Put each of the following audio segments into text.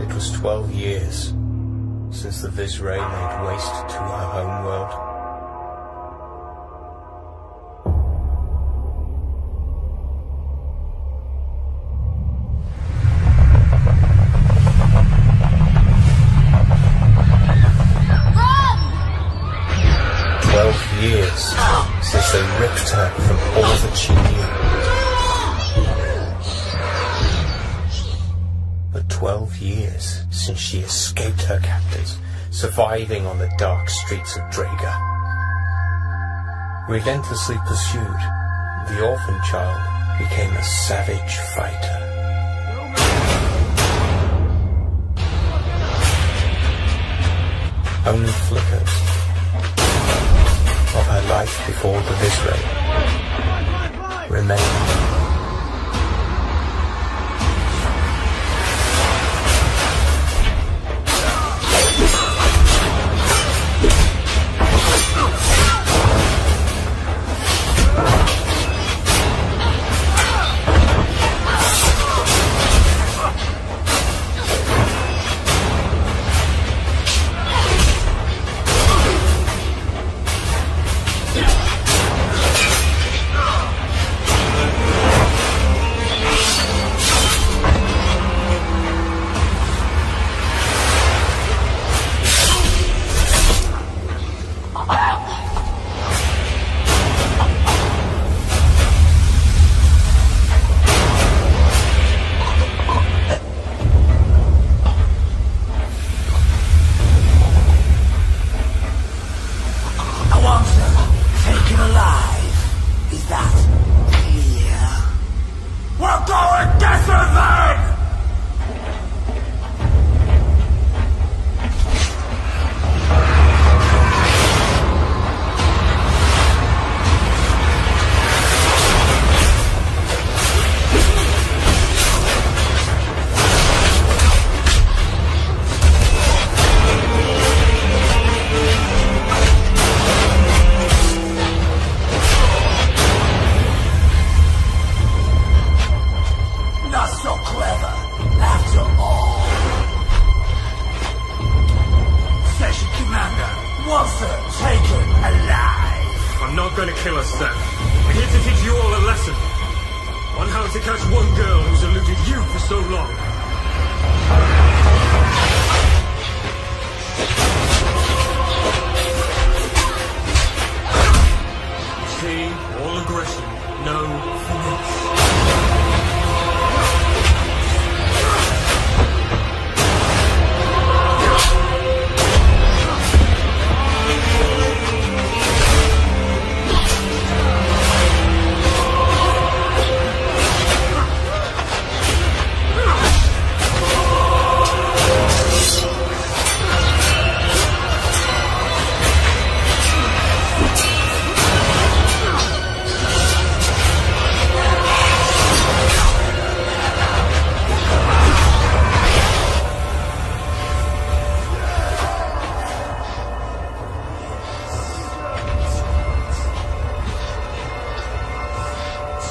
It was 12 years since the Viseray laid waste to her homeworld. Run! 12 years since they ripped her from all that she knew. But 12 years since she escaped her captors, surviving on the dark streets of Draga. Relentlessly pursued, the orphan child became a savage fighter. Only flickers of her life before the Viseray remained.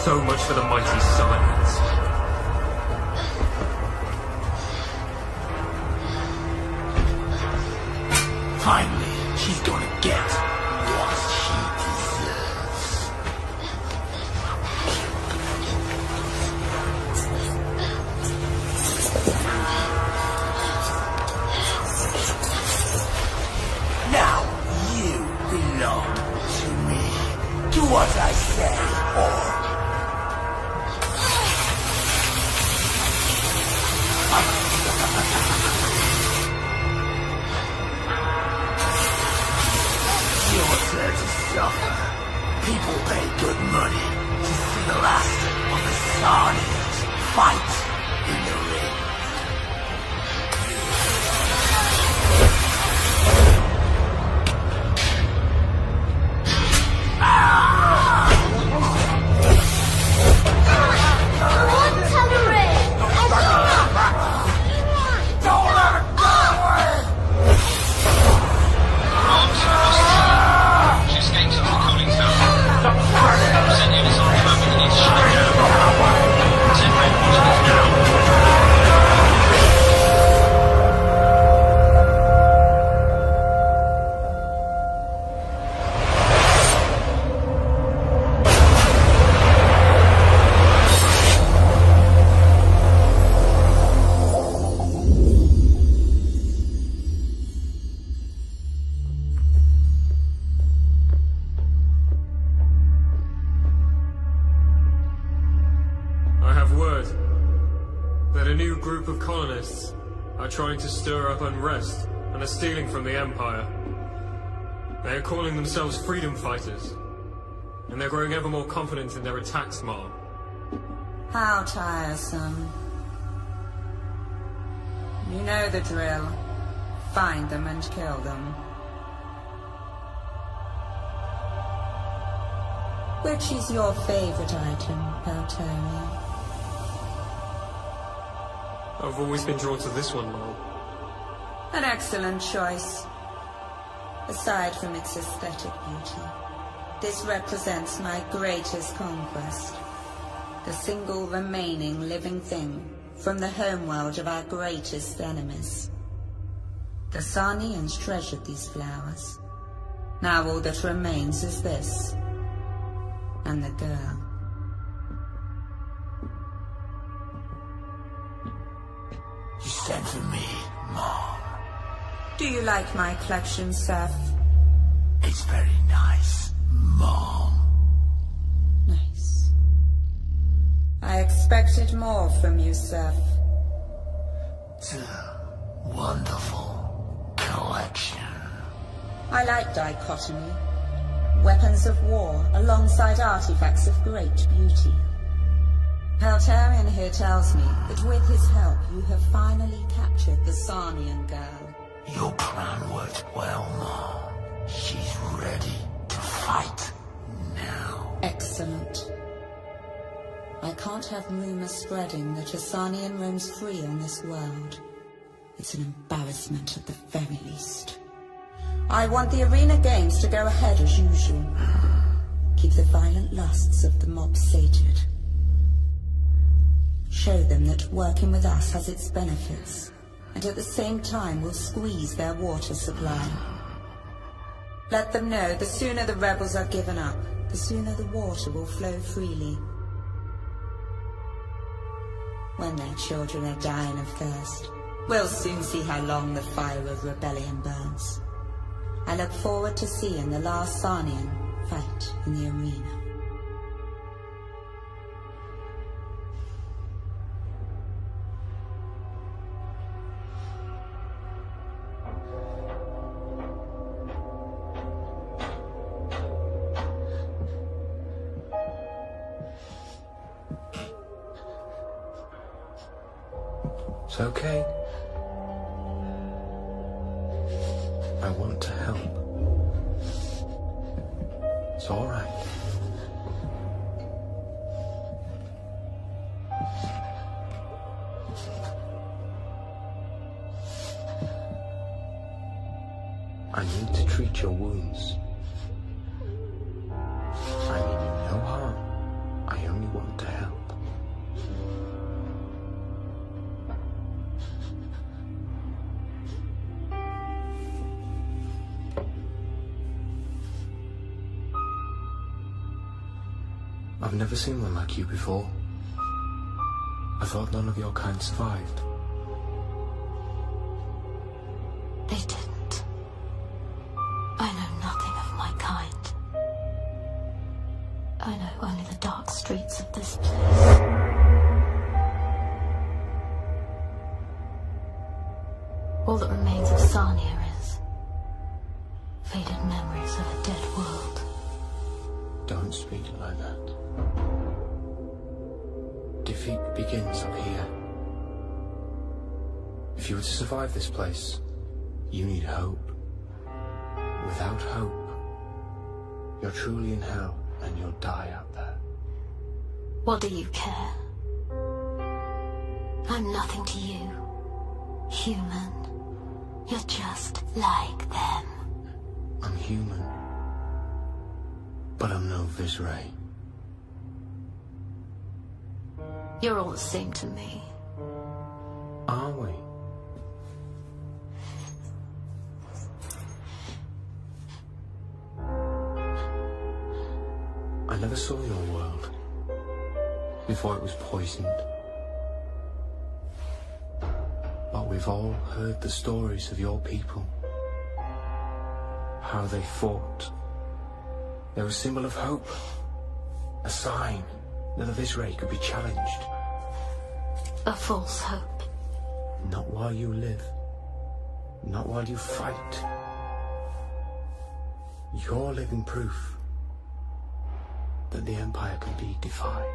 So much for the mighty silence. Finally, she's gonna get what she deserves. Now, you belong to me. Do what I say, or terrorists are trying to stir up unrest and are stealing from the Empire. They are calling themselves freedom fighters, and they're growing ever more confident in their attacks, Mom. How tiresome. You know the drill. Find them and kill them. Which is your favorite item, Peltarian? I've always been drawn to this one, Mom. An excellent choice. Aside from its aesthetic beauty, this represents my greatest conquest. The single remaining living thing from the homeworld of our greatest enemies. The Sarnians treasured these flowers. Now all that remains is this. And the girl. You sent for me, Mom. Do you like my collection, Seth? It's very nice, Mom. Nice. I expected more from you, Seth. It's a wonderful collection. I like dichotomy. Weapons of war alongside artifacts of great beauty. Peltarian here tells me that with his help you have finally captured the Sarnian girl. Your plan worked well, Mom. She's ready to fight now. Excellent. I can't have rumors spreading that a Sarnian roams free on this world. It's an embarrassment at the very least. I want the arena games to go ahead as usual. Keep the violent lusts of the mob sated. Show them that working with us has its benefits, and at the same time will squeeze their water supply. Let them know the sooner the rebels are given up, the sooner the water will flow freely. When their children are dying of thirst, we'll soon see how long the fire of rebellion burns. I look forward to seeing the last Sarnian fight in the arena. It's okay. I want to help. It's all right. I need to treat your wounds. I mean you no harm. I only want to help. I've never seen one like you before. I thought none of your kind survived. They didn't. I know nothing of my kind. I know only the dark streets of this place. All that remains of Sarnia is faded memories of a dead world. Don't speak like that. Defeat begins up here. If you were to survive this place, you need hope. Without hope, you're truly in hell and you'll die out there. What do you care? I'm nothing to you, human. You're just like them. I'm human, but I'm no Viseray. You're all the same to me. Are we? I never saw your world before it was poisoned. But we've all heard the stories of your people. How they fought. They were a symbol of hope. A sign that the Viseray could be challenged. A false hope. Not while you live. Not while you fight. You're living proof that the Empire can be defied.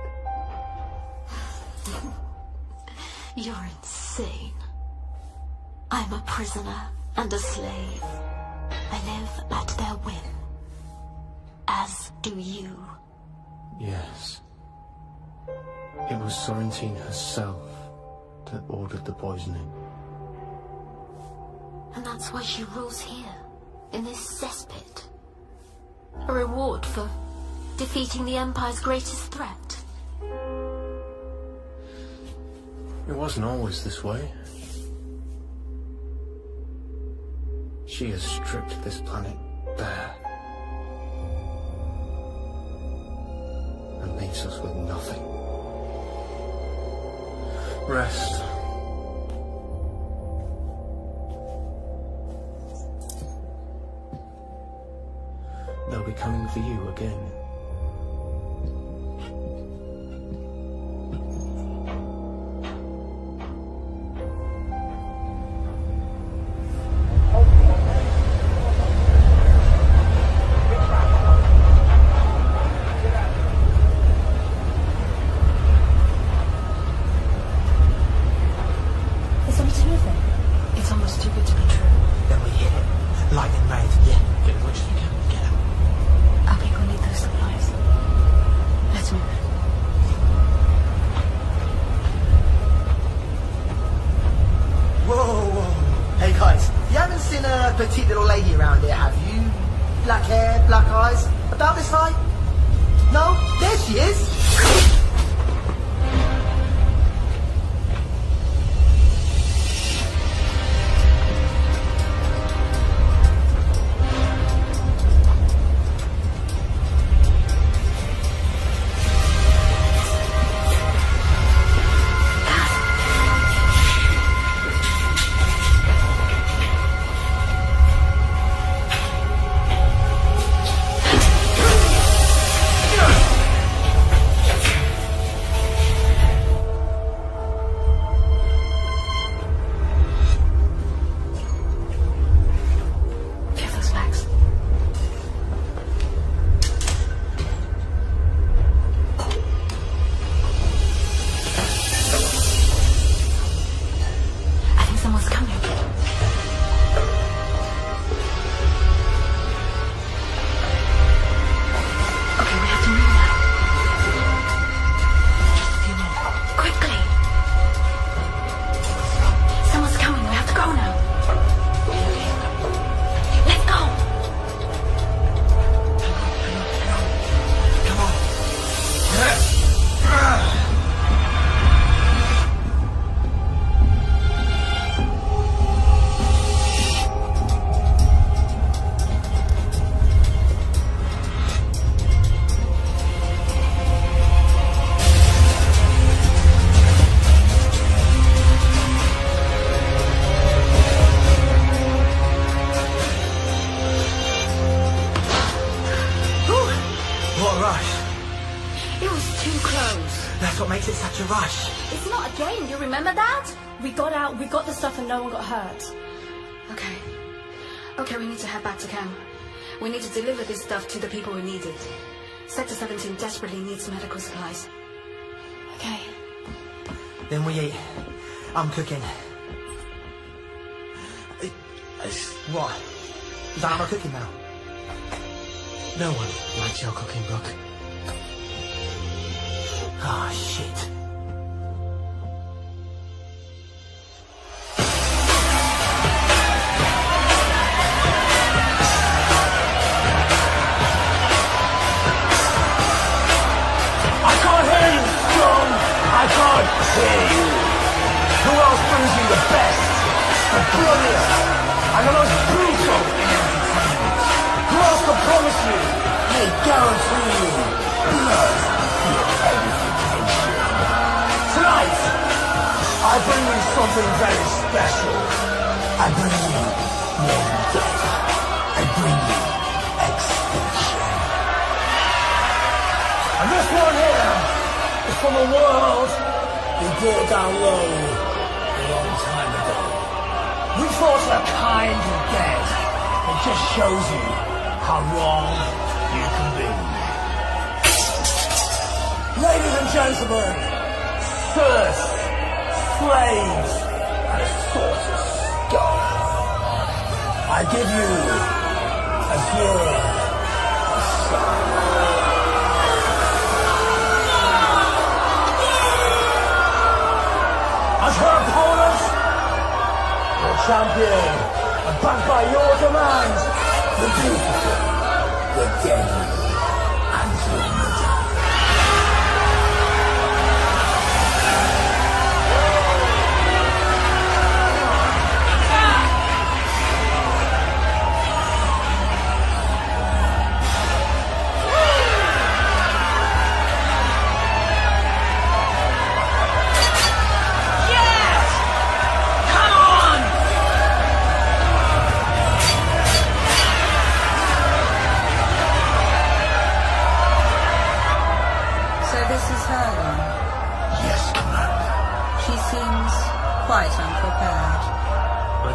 You're insane. I'm a prisoner and a slave. I live at their whim. As do you. Yes. It was Sorrentine herself that ordered the poisoning. And that's why she rules here, in this cesspit. A reward for defeating the Empire's greatest threat. It wasn't always this way. She has stripped this planet bare and leaves us with nothing. Rest. They'll be coming for you again. Petite little lady around here, have you? Black hair, black eyes, about this height? No? There she is! No one got hurt. Okay, we need to head back to camp. We need to deliver this stuff to the people who need it. Sector 17 desperately needs medical supplies. Okay. Then we eat. I'm cooking. What? You don't have my cooking now? No one likes your cooking book. Ah, shit. I can't hear you. Who else brings you the best, the bloodiest, and the most brutal in entertainment? Who else can promise you a guaranteed blood purification? Tonight, I bring you something very special. I bring you more than death. I bring you extinction. And this one here, from a world who brought down low a long time ago. thoughts are kind and dead. It just shows you how wrong you can be. Ladies and gentlemen, thirst, slaves, and a source of scum. I give you a girl, a son. As her opponent, your champion, and backed by your demands, the beautiful, the deadly, Andromeda.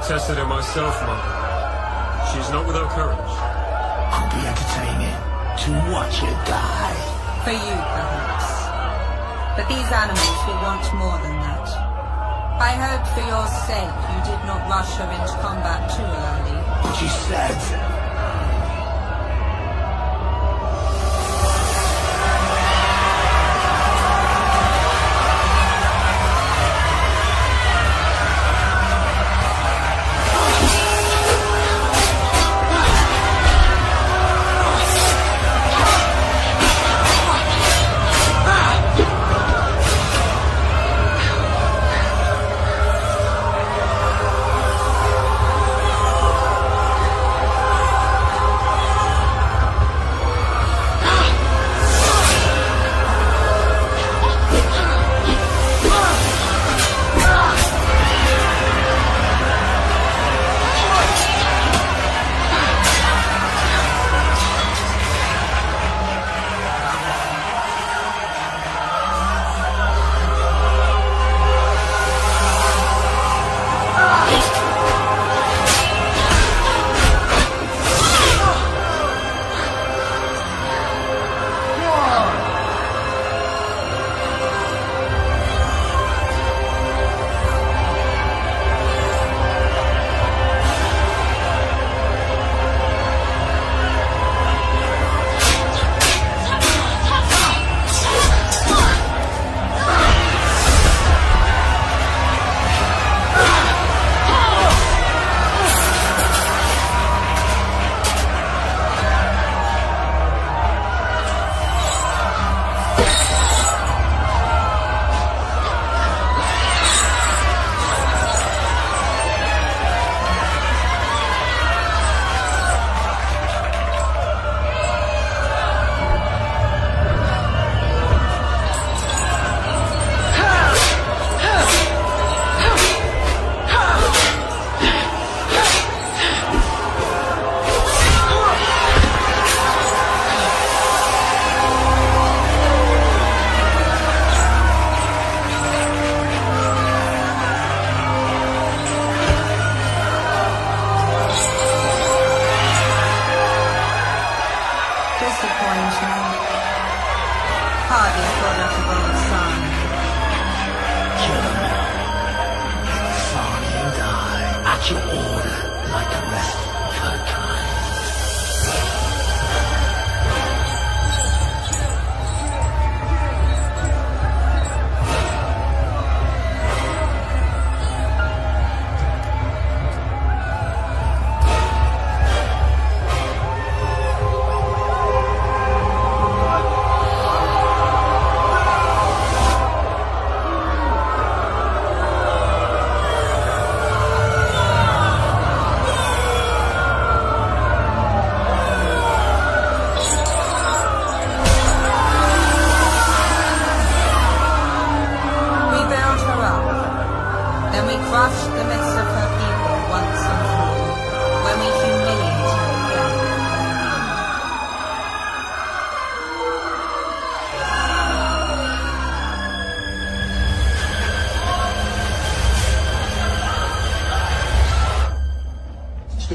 Tested it myself, Mother. She's not without courage. Could be entertaining to watch her die. For you, perhaps. But these animals will want more than that. I hope for your sake you did not rush her into combat too early. She said...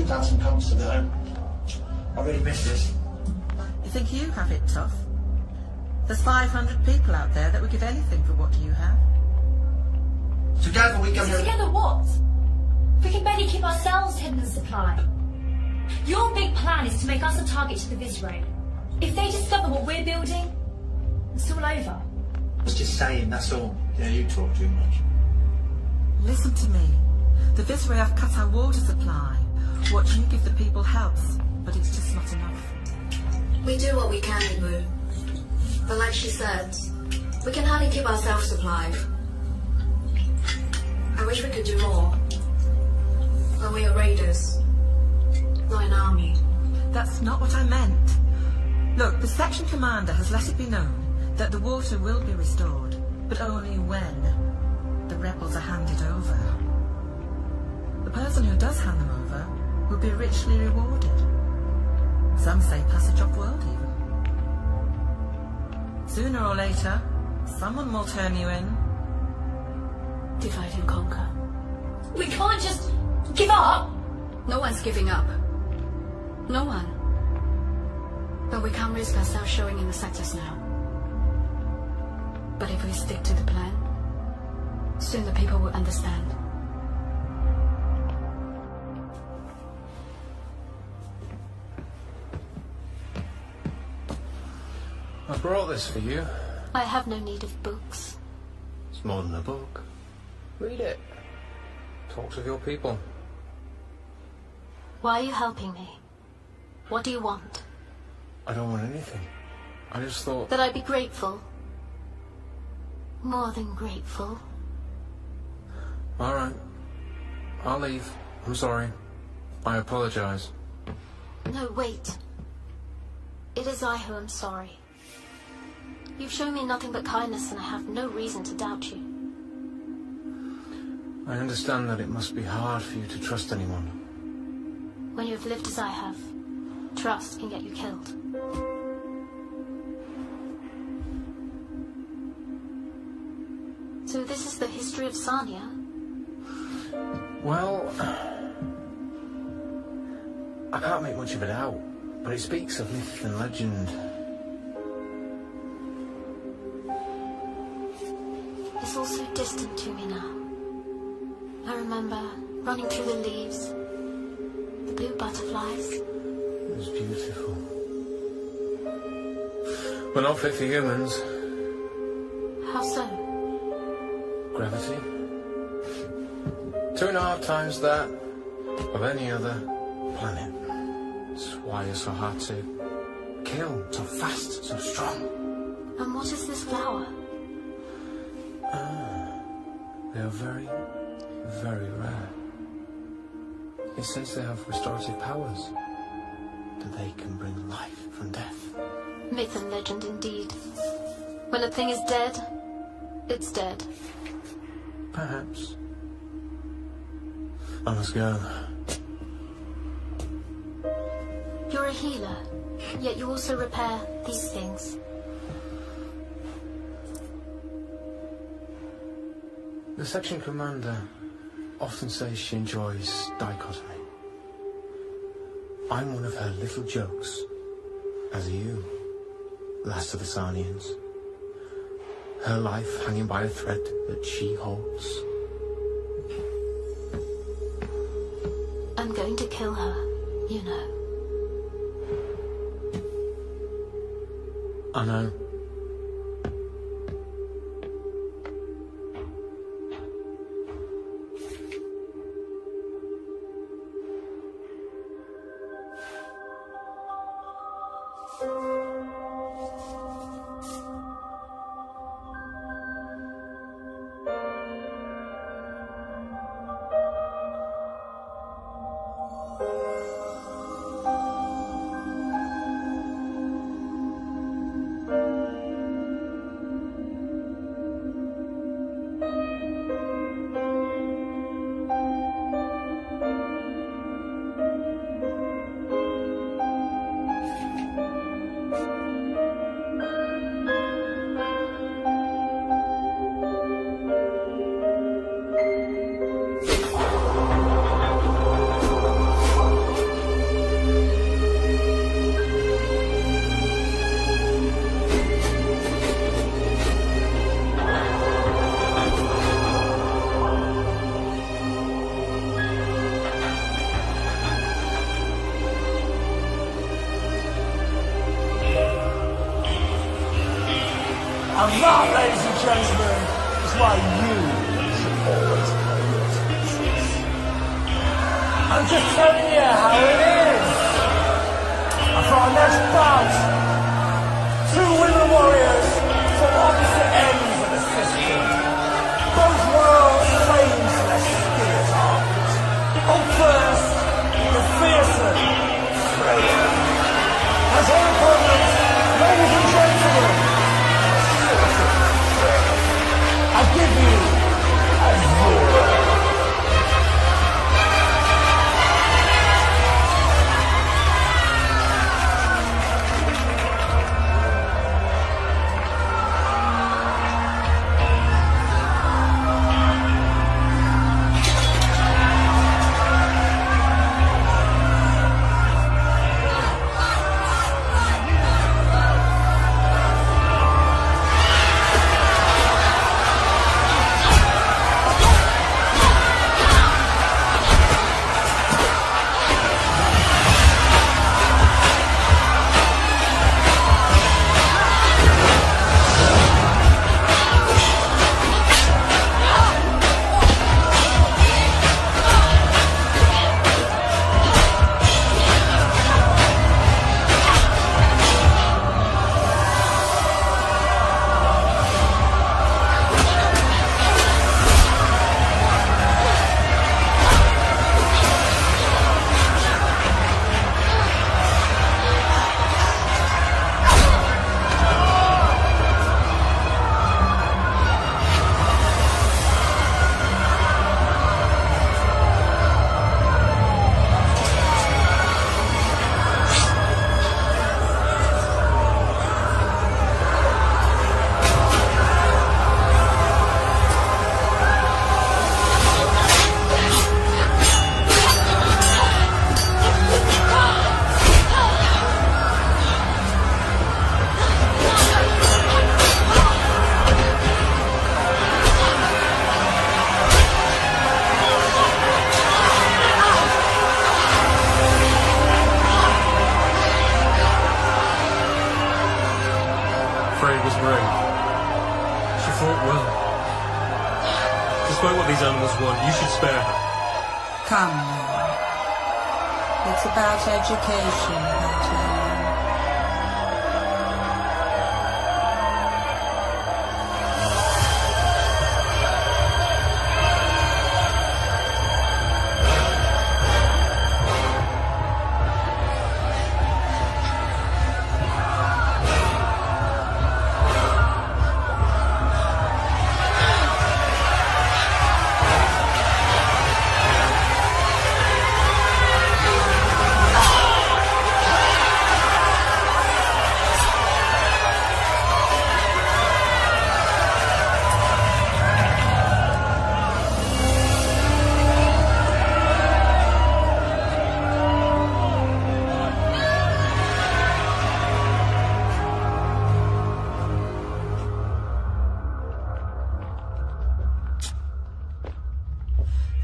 really done some comfort at home. I really miss this. You think you have it tough? There's 500 people out there that would give anything for what you have. Together we can... Together what? We can barely keep ourselves hidden in supply. Your big plan is to make us a target to the Viceroy. If they discover what we're building, it's all over. I was just saying, that's all. Yeah, you talk too much. Listen to me. The Viceroy have cut our water supply. What you give the people helps, but it's just not enough. We do what we can, Ibu. But like she said, we can hardly keep ourselves supplied. I wish we could do more. But we are raiders, not an army. That's not what I meant. Look, the section commander has let it be known that the water will be restored, but only when the rebels are handed over. The person who does hand them over will be richly rewarded. Some say passage of world even. Sooner or later, someone will turn you in. Divide and conquer. We can't just give up. No one's giving up. No one. But we can't risk ourselves showing in the sectors now. But if we stick to the plan, soon the people will understand. I brought this for you. I have no need of books. It's more than a book. Read it. Talks of your people. Why are you helping me? What do you want? I don't want anything. I just thought... That I'd be grateful. More than grateful. All right. I'll leave. I'm sorry. I apologize. No, wait. It is I who am sorry. You've shown me nothing but kindness, and I have no reason to doubt you. I understand that it must be hard for you to trust anyone. When you have lived as I have, trust can get you killed. So this is the history of Sarnia? Well, I can't make much of it out, but it speaks of myth and legend. It's all so distant to me now. I remember running through the leaves, the blue butterflies. It was beautiful. But not fit for humans. How so? Gravity. 2.5 times that of any other planet. That's why you're so hard to kill, so fast, so strong. And what is this flower? They are very, very rare. It says they have restorative powers. That they can bring life from death. Myth and legend indeed. When a thing is dead, it's dead. Perhaps. I must go. You're a healer, yet you also repair these things. The section commander often says she enjoys dichotomy. I'm one of her little jokes, as are you, last of the Sarnians. Her life hanging by a thread that she holds. I'm going to kill her, you know. I know. And that, ladies and gentlemen, is why you should always pay your taxes. I'm just telling you how it is. And for our next bout, two women warriors from opposite ends of the system. Both world famed for their spirit art. Up first, the fearsome Freya. As her opponent, ladies and gentlemen, I give you Azura. Despite what these animals want, you should spare her. Come now. It's about education, Hunter.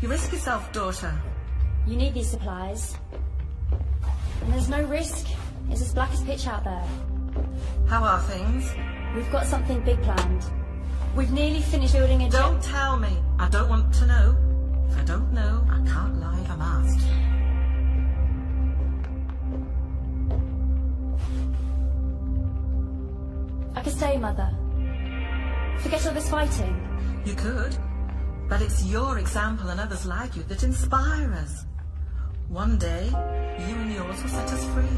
You risk yourself, daughter. You need these supplies. And there's no risk. It's as black as pitch out there. How are things? We've got something big planned. We've nearly finished building a... Don't tell me. I don't want to know. If I don't know, I can't lie if I'm asked. I could stay, Mother. Forget all this fighting. You could. But it's your example and others like you that inspire us. One day, you and yours will set us free.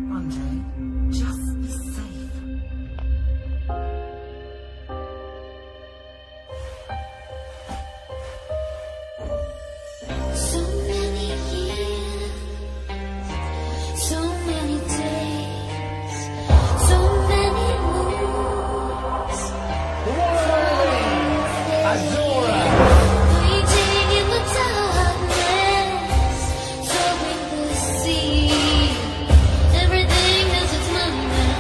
One day, just be safe. So many years, so many days, so many moons. The one and only Azura. Waiting in the darkness, sowing the seed. Everything has its moment.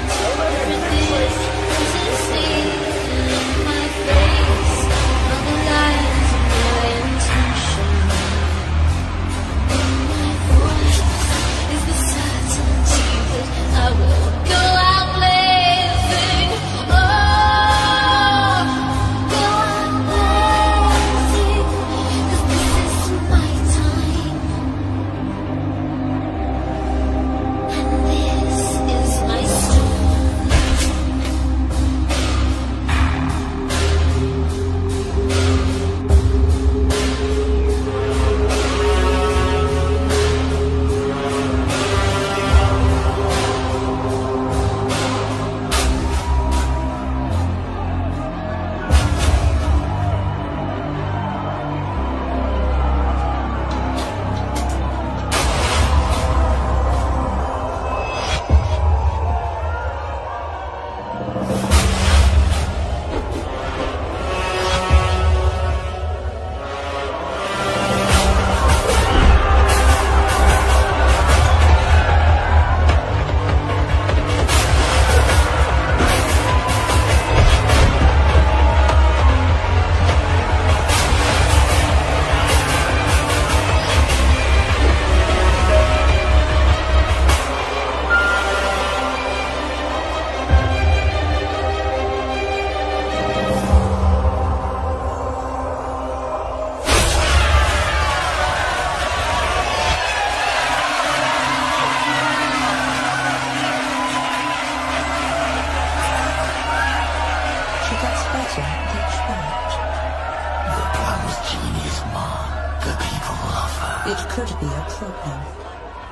It could be a problem.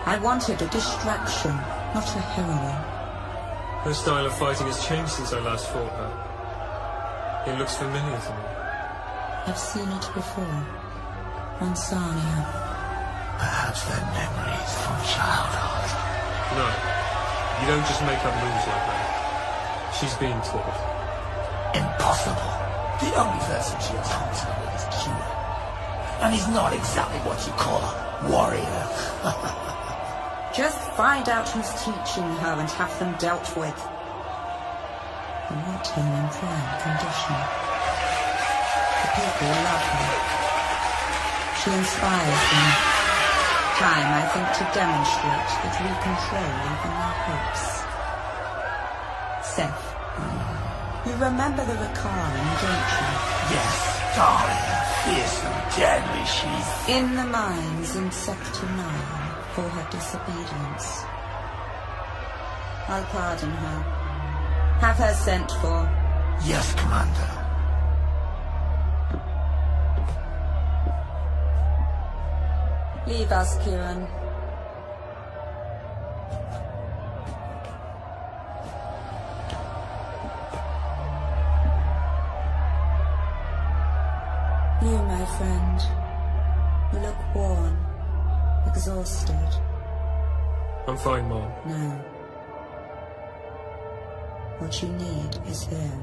I wanted a distraction, not a heroine. Her style of fighting has changed since I last fought her. It looks familiar to me. I've seen it before. On Sarnia. Perhaps they're memories from childhood. No. You don't just make up moves like that. She's being taught. Impossible. The only person she has hunted with is Kira. And he's not exactly what you call a warrior. Just find out who's teaching her and have them dealt with. I want him in prime condition. The people love her. She inspires them. Time, I think, to demonstrate that we control even their hopes. Seth, you remember the Ricarian, don't you? Yes, darling. Fearsome, deadly, she's... In the mines in Sector 9 for her disobedience. I'll pardon her. Have her sent for. Yes, Commander. Leave us, Kieran. You, my friend, you look worn, exhausted. I'm fine, Mom. No. What you need is here.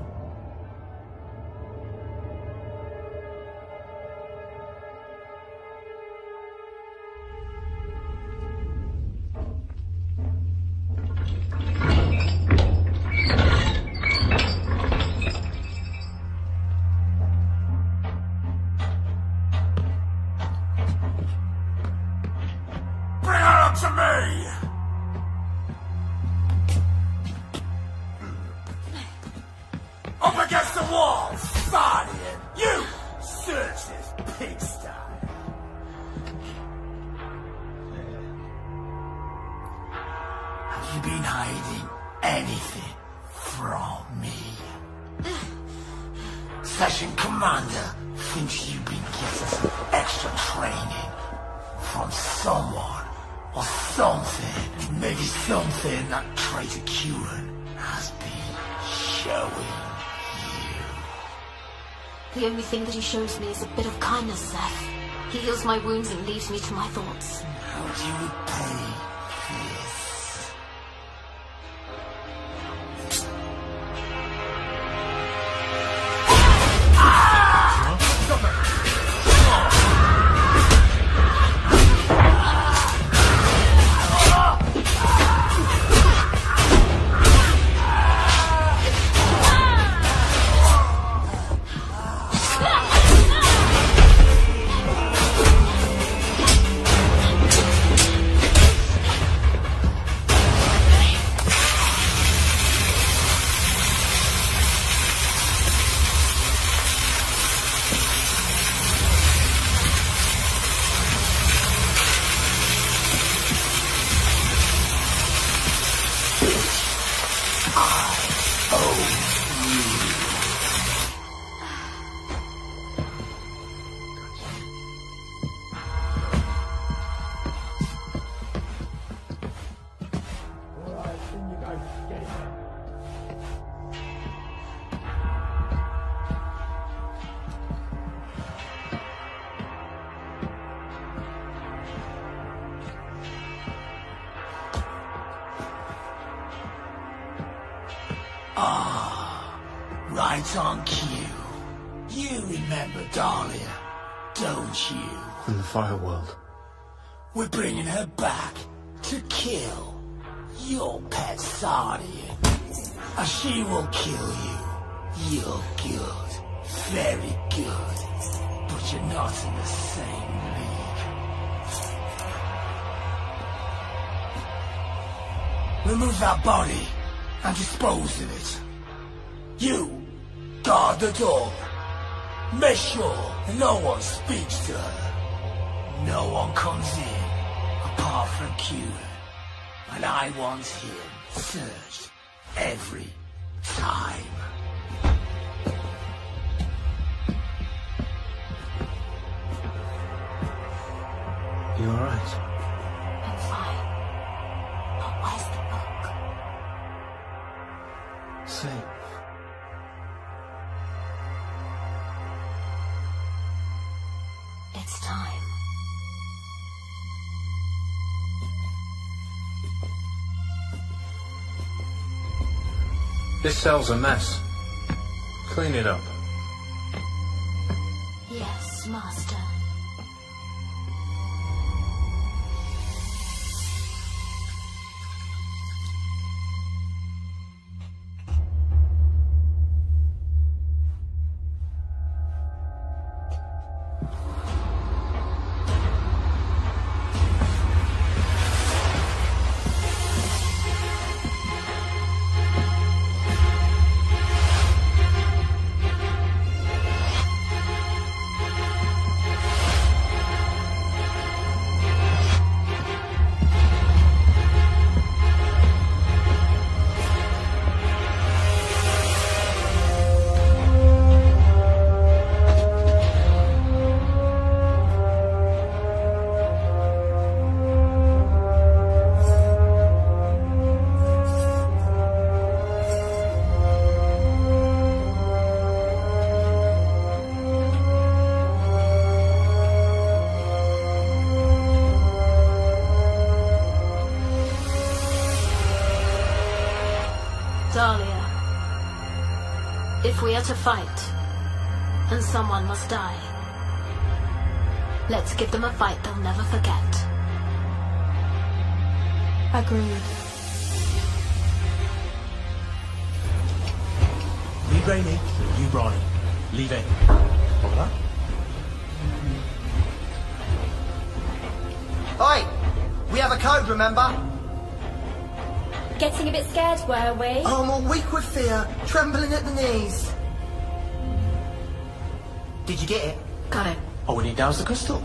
To me! Up against the wall, Guardian! You search this pigsty! Have you been hiding anything from me? Session Commander thinks you've been getting some extra training from someone. Or something, maybe something that traitor Kieran has been showing you. The only thing that he shows me is a bit of kindness, Seth. He heals my wounds and leaves me to my thoughts. How do you repay this? Right on cue. You remember Dahlia, don't you? From the Fire World. We're bringing her back to kill your pet Sardian. And she will kill you. You're good. Very good. But you're not in the same league. Remove that body and dispose of it. You, guard the door. Make sure no one speaks to her. No one comes in apart from Kieran. And I want him searched every time. You alright? I'm fine. But where's the book? Safe. It's time. This cell's a mess. Clean it up. Yes, Master. If we are to fight, and someone must die, let's give them a fight they'll never forget. Agreed. Leave Rainey, you Bronny. Leave it. Over that? Oi! We have a code, remember? Getting a bit scared, were we? Oh, I'm all weak with fear, trembling at the knees. Did you get it? Got it. Oh, we need douse the crystal.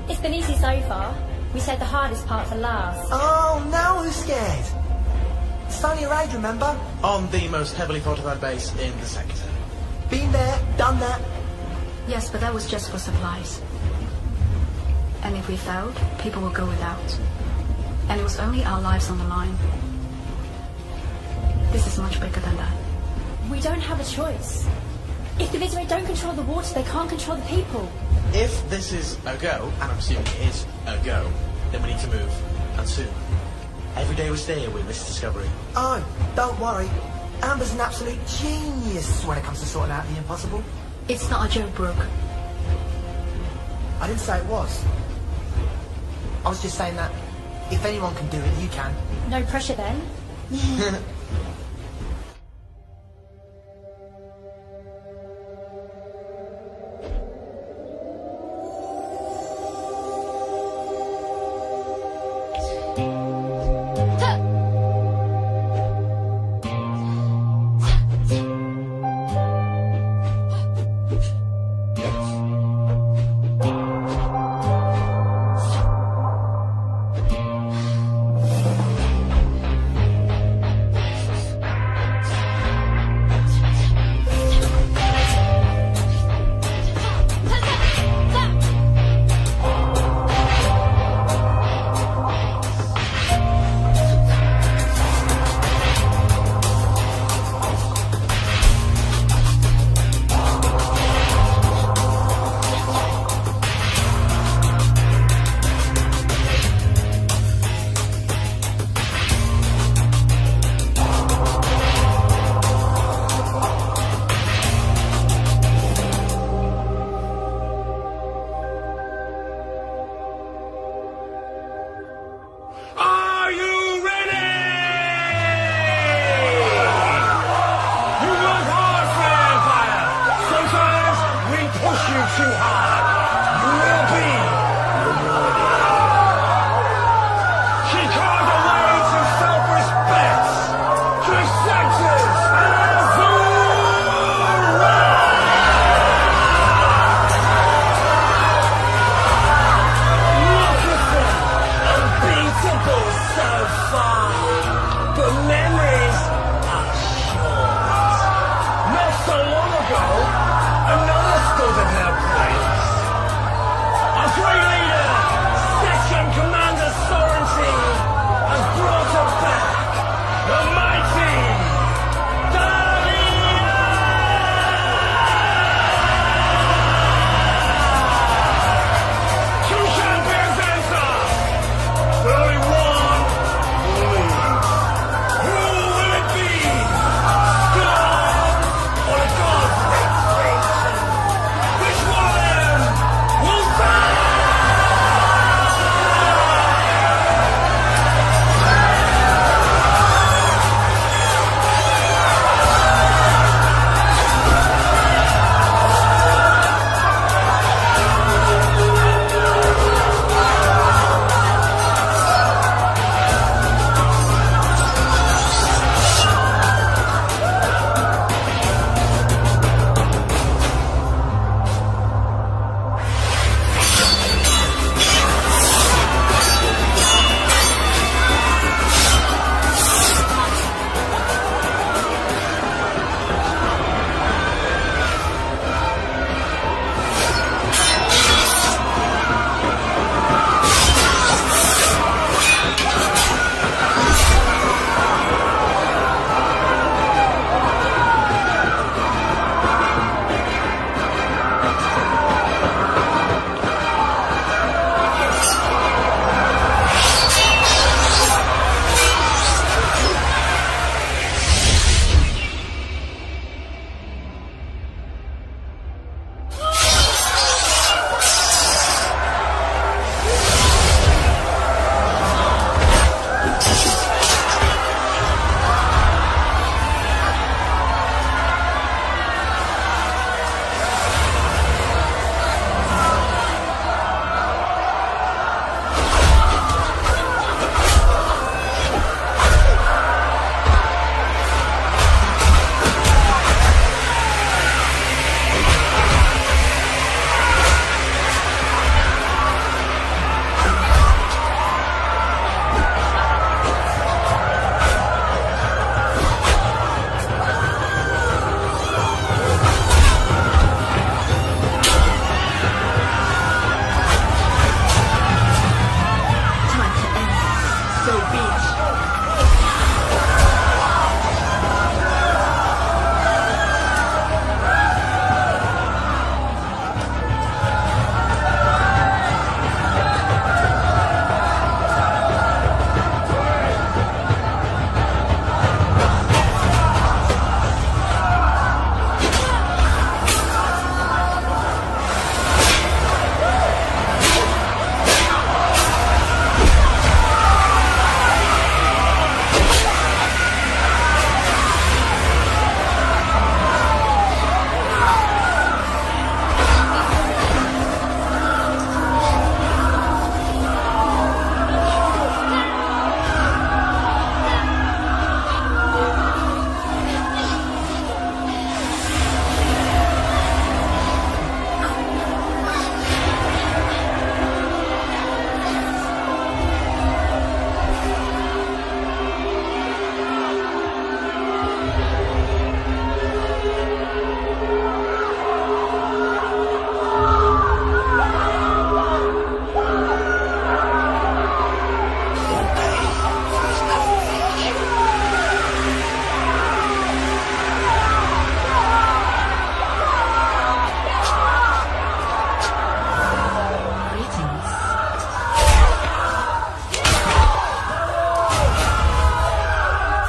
It's been easy so far. We said the hardest part for last. Oh, now who's scared? It's only a raid, remember? On the most heavily fortified base in the sector. Been there, done that. Yes, but that was just for supplies. And if we failed, people would go without. And it was only our lives on the line. This is much bigger than that. We don't have a choice. If the Vizier don't control the water, they can't control the people. If this is a go, and I'm assuming it is a go, then we need to move. And soon. Every day we stay here, we risk discovery. Oh, don't worry. Amber's an absolute genius when it comes to sorting out the impossible. It's not a joke, Brooke. I didn't say it was. I was just saying that if anyone can do it, you can. No pressure then.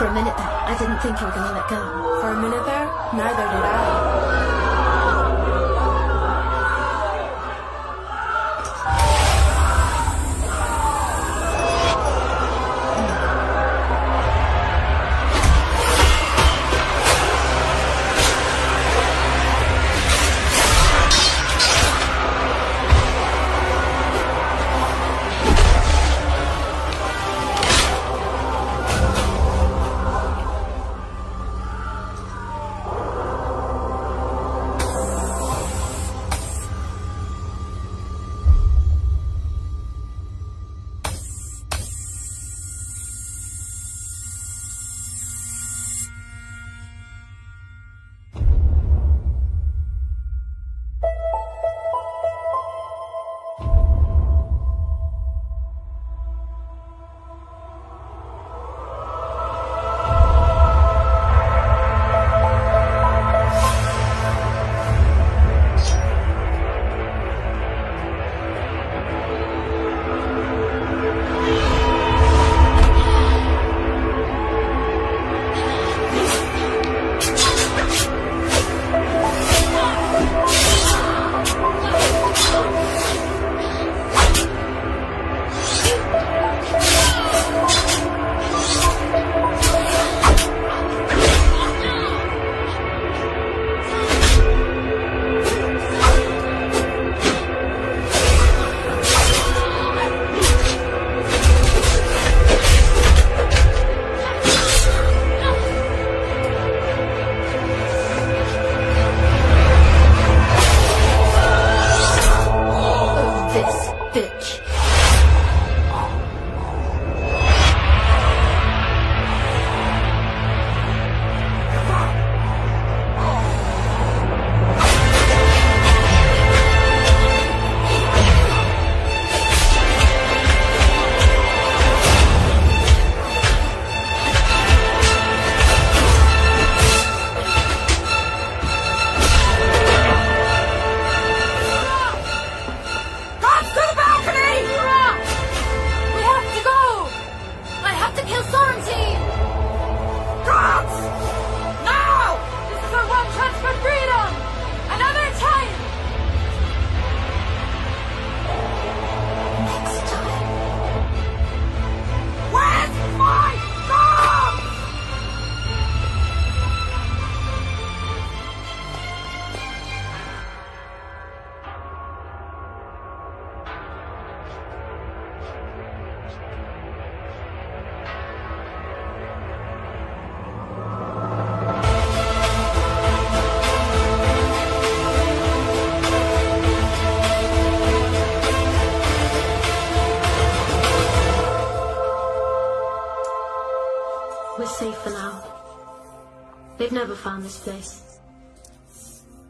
For a minute there, I didn't think you were gonna let go. For a minute there, neither did I. We're safe for now. They've never found this place.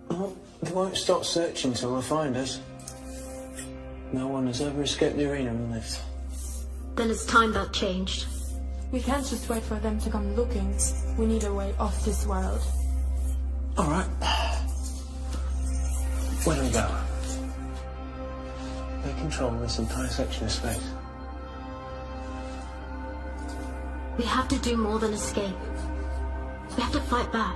Well, they won't stop searching till they find us. No one has ever escaped the arena and lived. Then it's time that changed. We can't just wait for them to come looking. We need a way off this world. All right. Where do we go? They control this entire section of space. We have to do more than escape. We have to fight back.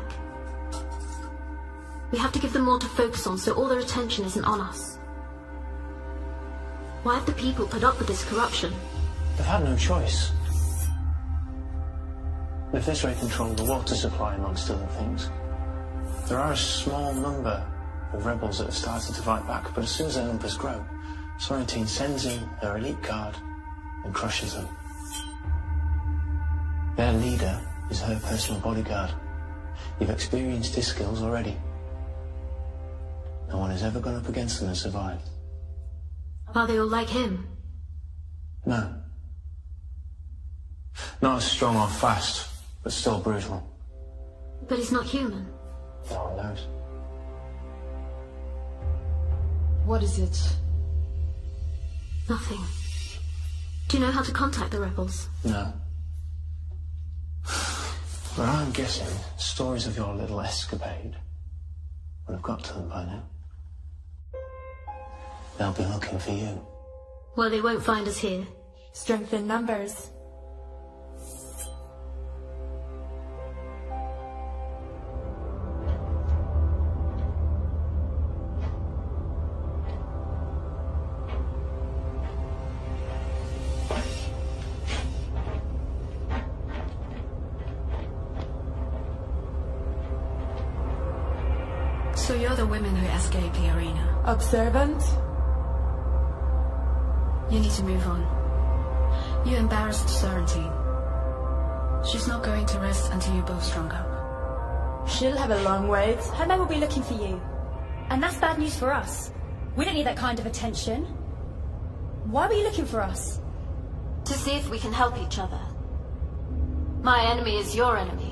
We have to give them more to focus on so all their attention isn't on us. Why have the people put up with this corruption? They've had no choice. The Viceroy control the water supply, amongst other things. There are a small number of rebels that have started to fight back, but as soon as their numbers grow, Sorrentine sends in her elite guard and crushes them. Their leader is her personal bodyguard. You've experienced his skills already. No one has ever gone up against them and survived. Are they all like him? No. Not as strong or fast, but still brutal. But he's not human. No one knows. What is it? Nothing. Do you know how to contact the rebels? No. But I'm guessing stories of your little escapade would have got to them by now. They'll be looking for you. Well, they won't find us here. Strength in numbers. So you're the women who escaped the arena. Observant? You need to move on. You embarrassed Sorrentine. She's not going to rest until you both strung up. She'll have a long wait. Her men will be looking for you. And that's bad news for us. We don't need that kind of attention. Why were you looking for us? To see if we can help each other. My enemy is your enemy.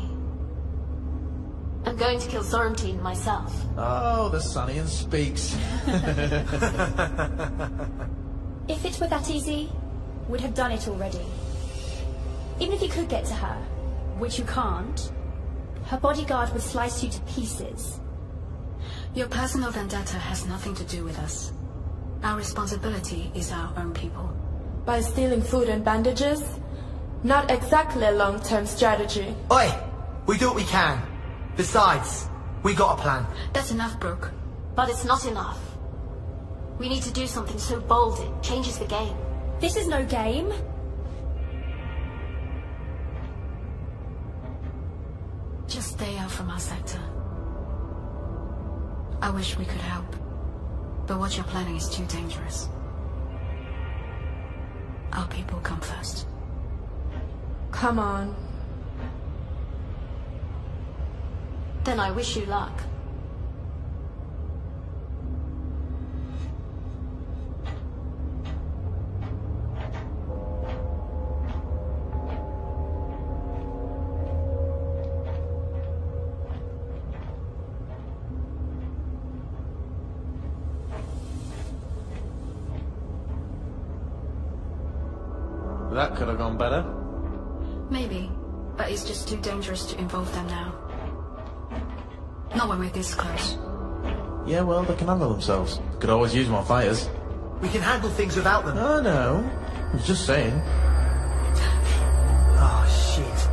I'm going to kill Sorrentine myself. Oh, the Sunnian speaks. If it were that easy, we'd have done it already. Even if you could get to her, which you can't, her bodyguard would slice you to pieces. Your personal vendetta has nothing to do with us. Our responsibility is our own people. By stealing food and bandages? Not exactly a long-term strategy. Oi! We do what we can. Besides, we got a plan. That's enough, Brooke. But it's not enough. We need to do something so bold it changes the game. This is no game. Just stay out from our sector. I wish we could help, but what you're planning is too dangerous. Our people come first. Come on. Then I wish you luck. That could have gone better. Maybe, but it's just too dangerous to involve them now. Not when we're this close. Yeah, well, they can handle themselves. Could always use more fighters. We can handle things without them. I know. I was just saying. Oh, shit.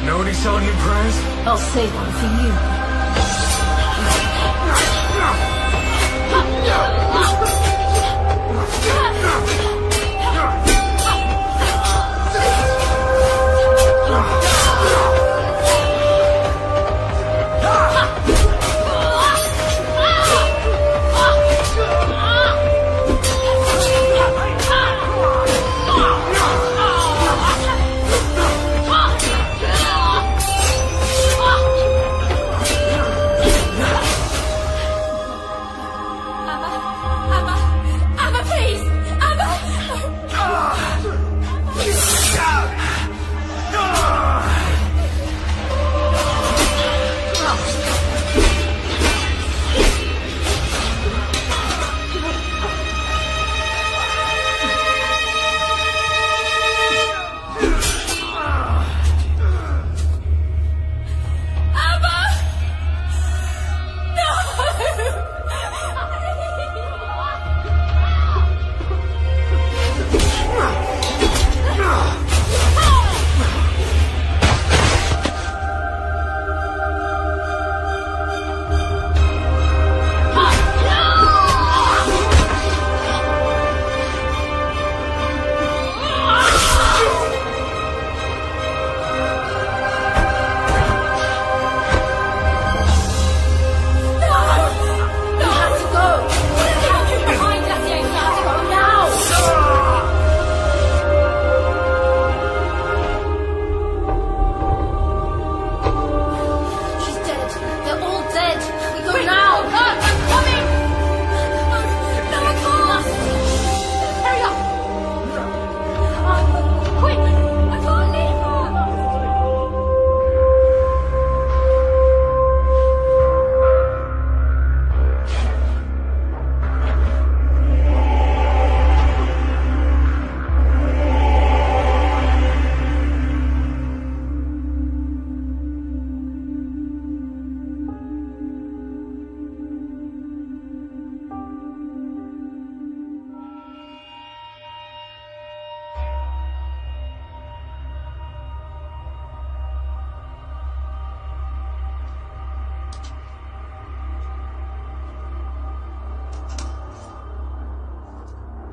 Nobody saw any prayers? I'll save one for you.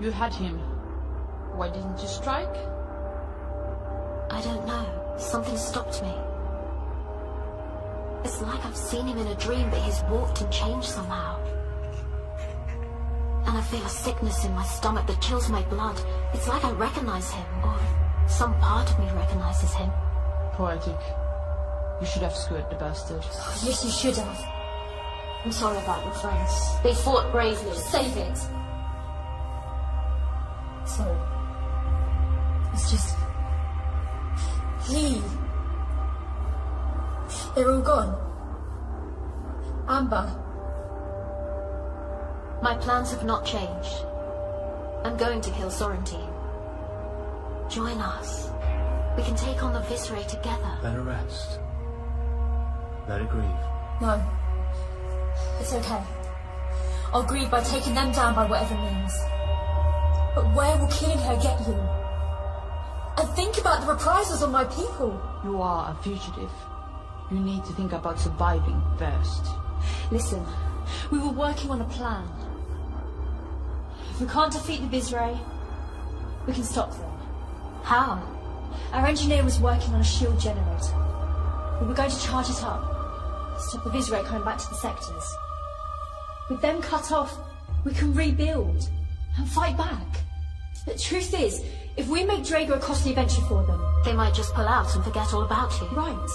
You had him. Why didn't you strike? I don't know. Something stopped me. It's like I've seen him in a dream, but he's walked and changed somehow. And I feel a sickness in my stomach that chills my blood. It's like I recognize him, or some part of me recognizes him. Poetic. You should have squared the bastard. Yes, you should have. I'm sorry about your friends. They fought bravely. Save it. So, it's just... They're all gone. Amber. My plans have not changed. I'm going to kill Sorrentine. Join us. We can take on the Viceroy together. Let her rest. Let her grieve. No. It's okay. I'll grieve by taking them down by whatever means. But where will killing her get you? And think about the reprisals on my people. You are a fugitive. You need to think about surviving first. Listen, we were working on a plan. If we can't defeat the Viceroy, we can stop them. How? Our engineer was working on a shield generator. We were going to charge it up, stop the Viceroy coming back to the sectors. With them cut off, we can rebuild and fight back. The truth is, if we make Drago a costly venture for them... They might just pull out and forget all about you. Right.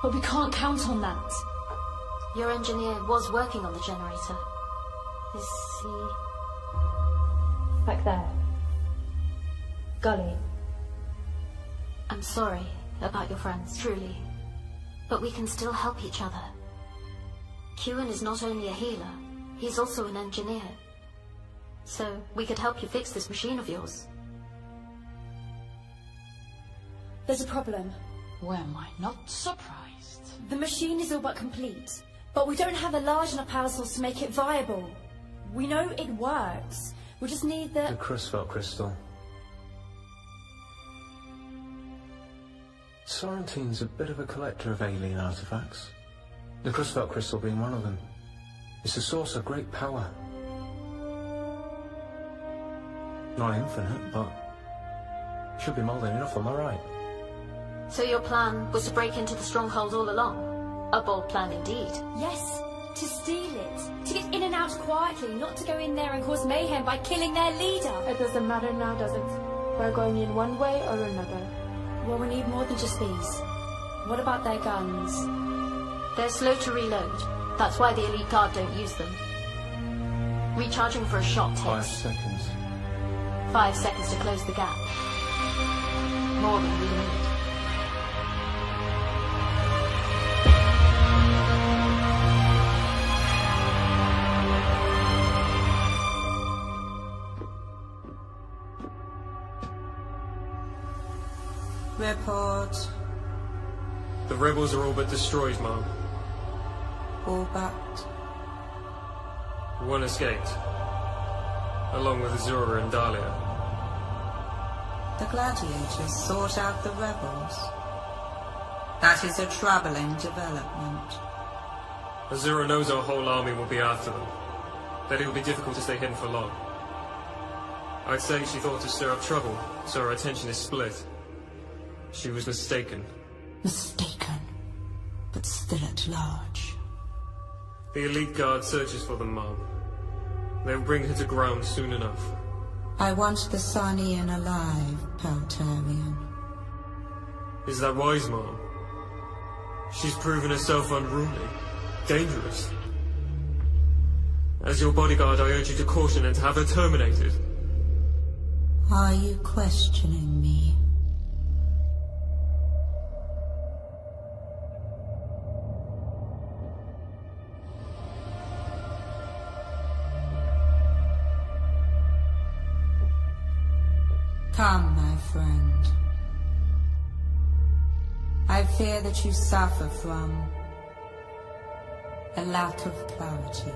But we can't count on that. Your engineer was working on the generator. Is he... Back there. Gully. I'm sorry about your friends, truly. But we can still help each other. Kewin is not only a healer, he's also an engineer. So, we could help you fix this machine of yours. There's a problem. Well, am I not surprised? The machine is all but complete, but we don't have a large enough power source to make it viable. We know it works. We just need the... The Crusfeld crystal. Sorrentine's a bit of a collector of alien artifacts. The Crusfeld crystal being one of them. It's a source of great power. Not infinite, but should be more than enough, am I right? So your plan was to break into the stronghold all along? A bold plan indeed. Yes, to steal it. To get in and out quietly, not to go in there and cause mayhem by killing their leader. It doesn't matter now, does it? We're going in one way or another. Well, we need more than just these. What about their guns? They're slow to reload. That's why the elite guard don't use them. Recharging for a shot takes... 5 seconds. 5 seconds to close the gap. More than we need. Report. The rebels are all but destroyed, Mom. All but? One escaped, along with Azura and Dahlia. The gladiators sought out the rebels. That is a troubling development. Azura knows our whole army will be after them, that it will be difficult to stay hidden for long. I'd say she thought to stir up trouble, so her attention is split. She was mistaken. Mistaken, but still at large. The elite guard searches for them, Mom. They'll bring her to ground soon enough. I want the Sarnian alive, Peltarian. Is that wise, Mom? She's proven herself unruly, dangerous. As your bodyguard, I urge you to caution and to have her terminated. Are you questioning me? Come, my friend. I fear that you suffer from a lack of clarity.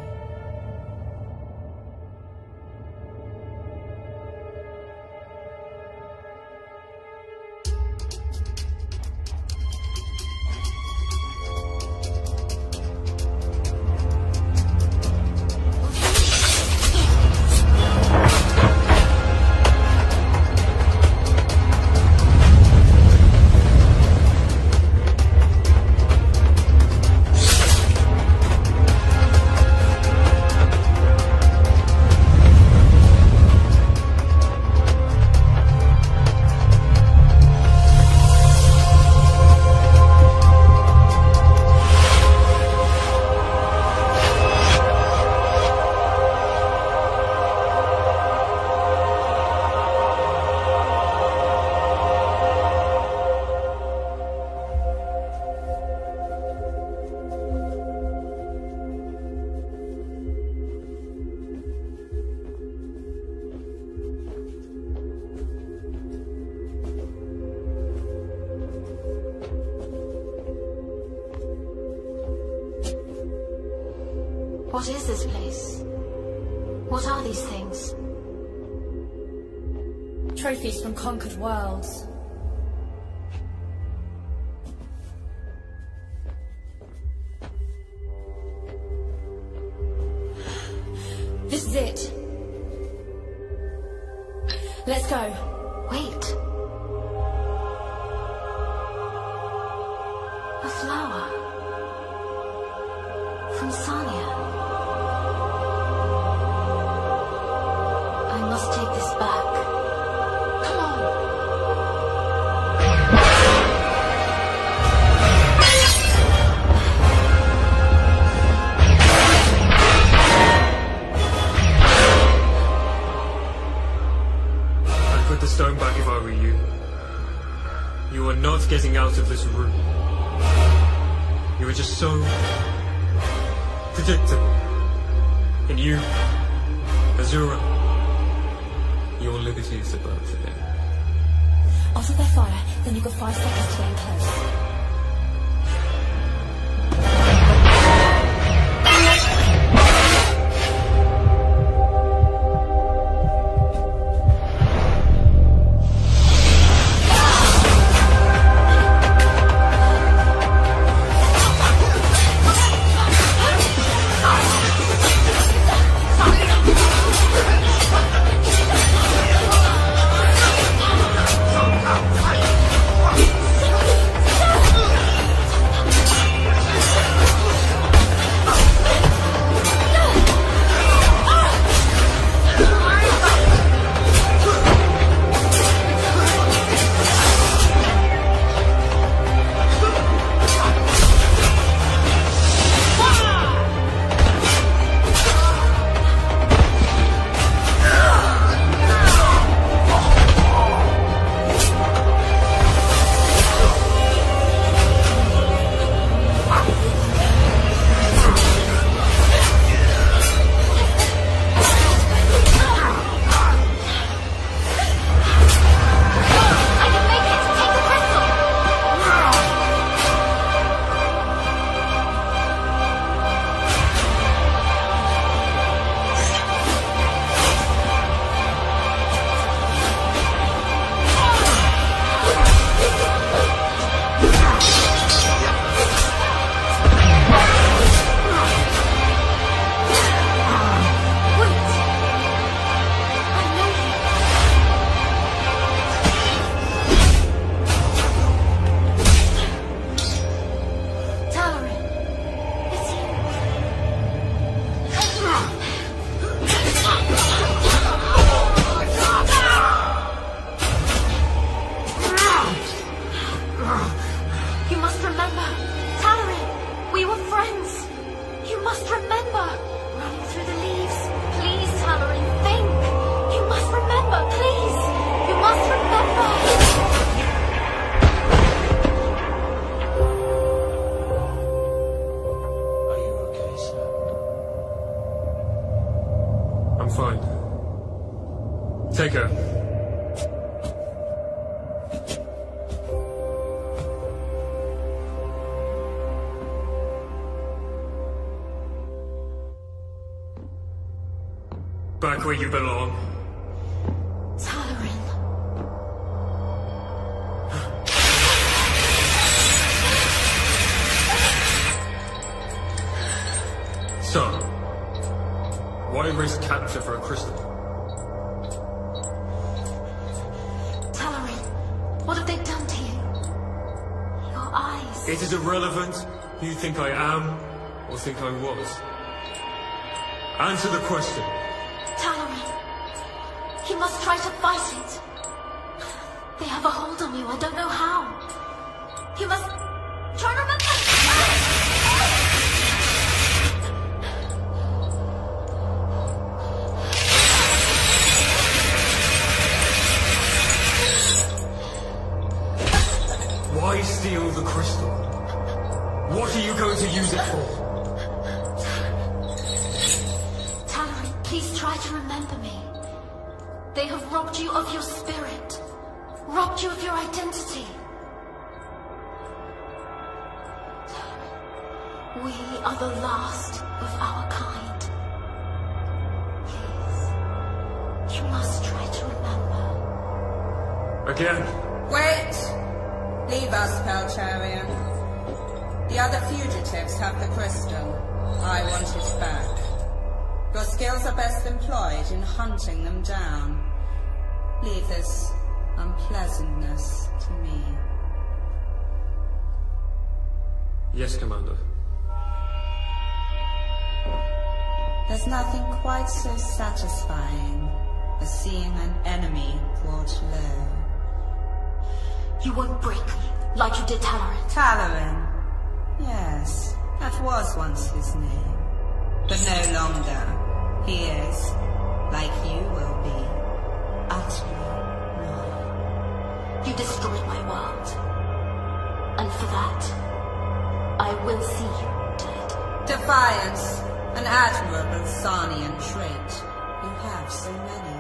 What is this place? What are these things? Trophies from conquered worlds. This is it. Let's go. Wait. A flower. From Sanya. I must take this back. Come on. I'd put the stone back if I were you. You are not getting out of this room. You are just so predictable. And you, Azura, your liberty is about to end. I'll set their fire, then you've got 5 seconds to get in close. Take her. Back where you belong. So, why risk capture for a crystal? What have they done to you? Your eyes. It is irrelevant who you think I am or think I was. Answer the question. Talarin, you must try to fight it. They have a hold on you, I don't know how. You must try to remember. Why steal the crystal? What are you going to use it for? Talarin, please try to remember me. They have robbed you of your spirit, robbed you of your identity. We are the last of our kind. Please, you must try to remember. Again. Wait! Leave us, Peltarian. The other fugitives have the crystal. I want it back. Your skills are best employed in hunting them down. Leave this unpleasantness to me. Yes, Commander. There's nothing quite so satisfying as seeing an enemy brought low. You won't break me, like you did Talarin. Talarin? Yes, that was once his name. But no longer. He is, like you will be, utterly mine. You destroyed my world. And for that, I will see you dead. Defiance, an admirable Sarnian trait. You have so many.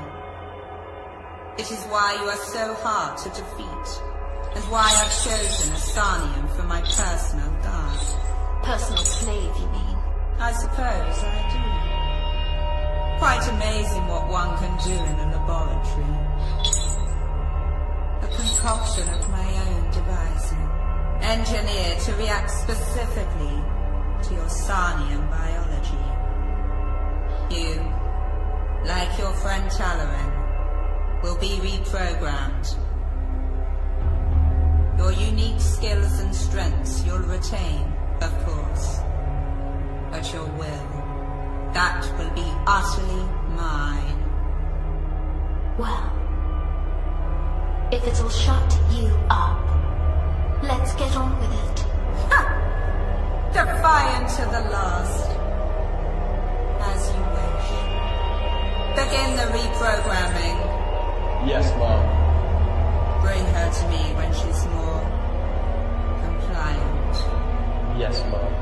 It is why you are so hard to defeat, and why I've chosen a Sarnian for my personal guard. Personal slave, you mean? I suppose I do. Quite amazing what one can do in a laboratory. A concoction of my own devising, engineered to react specifically to your Sarnian biology. You, like your friend Talarin, will be reprogrammed. Your unique skills and strengths you'll retain, of course. But your will, that will be utterly mine. Well, if it'll shut you up, let's get on with it. Ha! Defiant to the last. As you wish. Begin the reprogramming. Yes, Mom. Bring her to me when she's more compliant. Yes, Mom.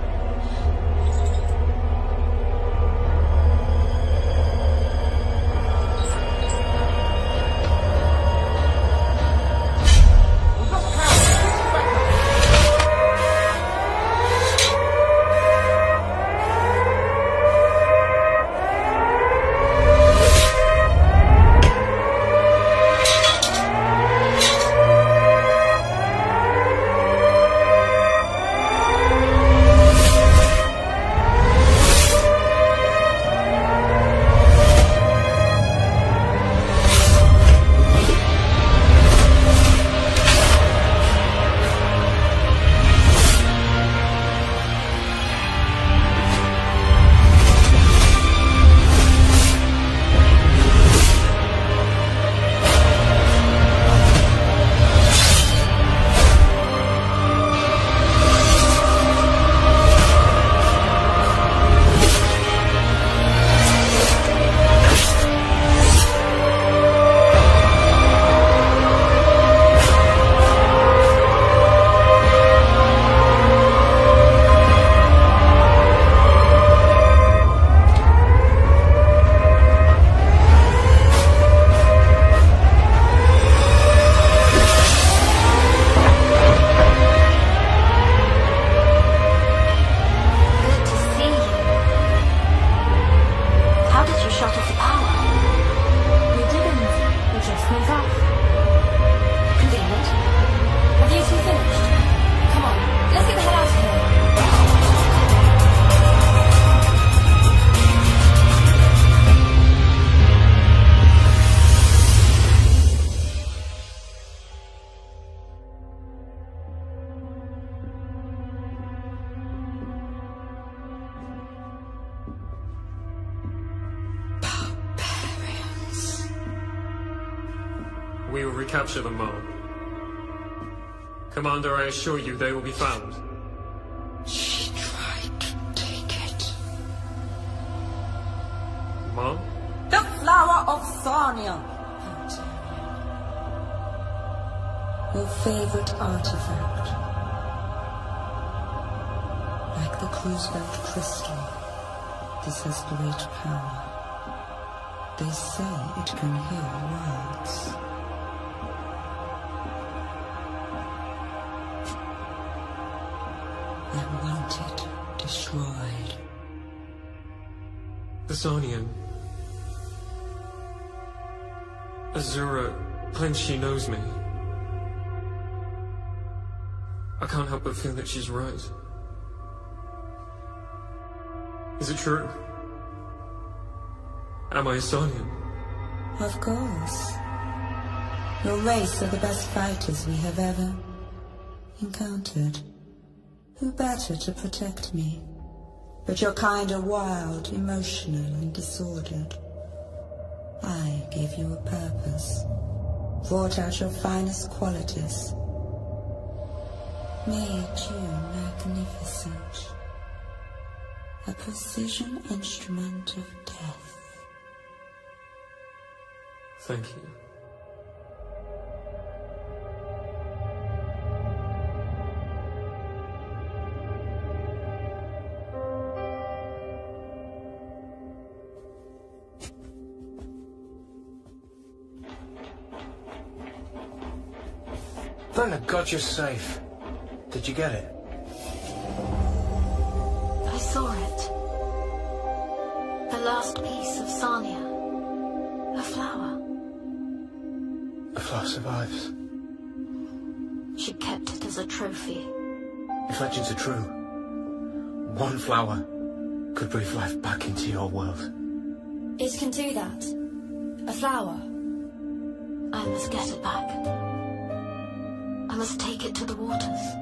We will recapture them, Mom. Commander, I assure you they will be found. She tried to take it. Mom? The flower of Sarnia! Your favorite artifact. Like the Cruzbelt crystal, this has great power. They say it can hear words. I wanted to destroyed. The Sarnian. Azura claims she knows me. I can't help but feel that she's right. Is it true? Am I a Sarnian? Of course. Your race are the best fighters we have ever encountered. Who better to protect me? But you're kind of wild, emotional, and disordered. I gave you a purpose, brought out your finest qualities, made you magnificent. A precision instrument of death. Thank you. Thank God you're safe. Did you get it? I saw it. The last piece of Sarnia. A flower. The flower survives. She kept it as a trophy. If legends are true, one flower could breathe life back into your world. It can do that. A flower. I must get it back. I must take it to the waters.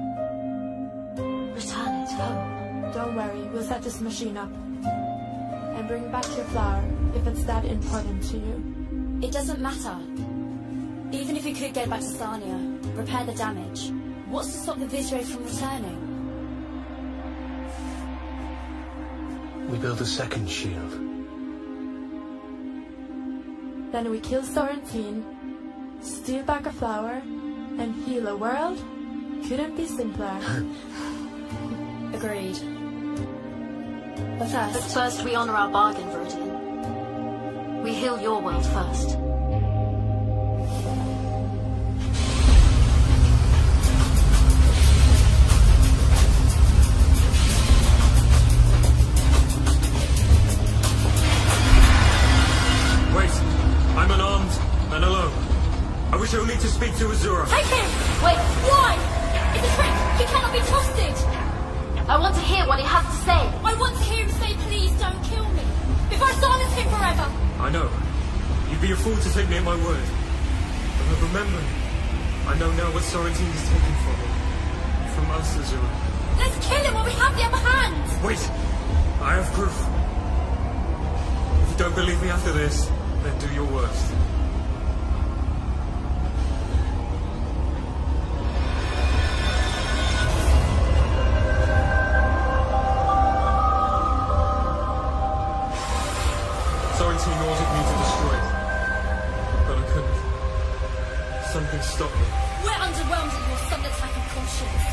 Return it home. Don't worry, we'll set this machine up. And bring back your flower, if it's that important to you. It doesn't matter. Even if you could get back to Sarnia, repair the damage, what's to stop the Viseray from returning? We build a second shield. Then we kill Sorrentine, steal back a flower, and heal a world? Couldn't be simpler. Agreed. But first we honor our bargain, Viridian. We heal your world first. Wait, I'm unarmed and alone. I wish only to speak to Azura. Take him! Wait, why? It's a trick! He cannot be trusted! I want to hear what he has to say. I want to hear him say, please don't kill me. Before I silence him forever. I know. You'd be a fool to take me at my word. But remember, I know now what Sorrentine is taking from him. From us, Azura. Let's kill him while we have the upper hand! Wait! I have proof. If you don't believe me after this, then do your worst. Sorrentine ordered me to destroy it, but I couldn't. Something stopped me. We're underwhelmed at your sudden attack of conscience.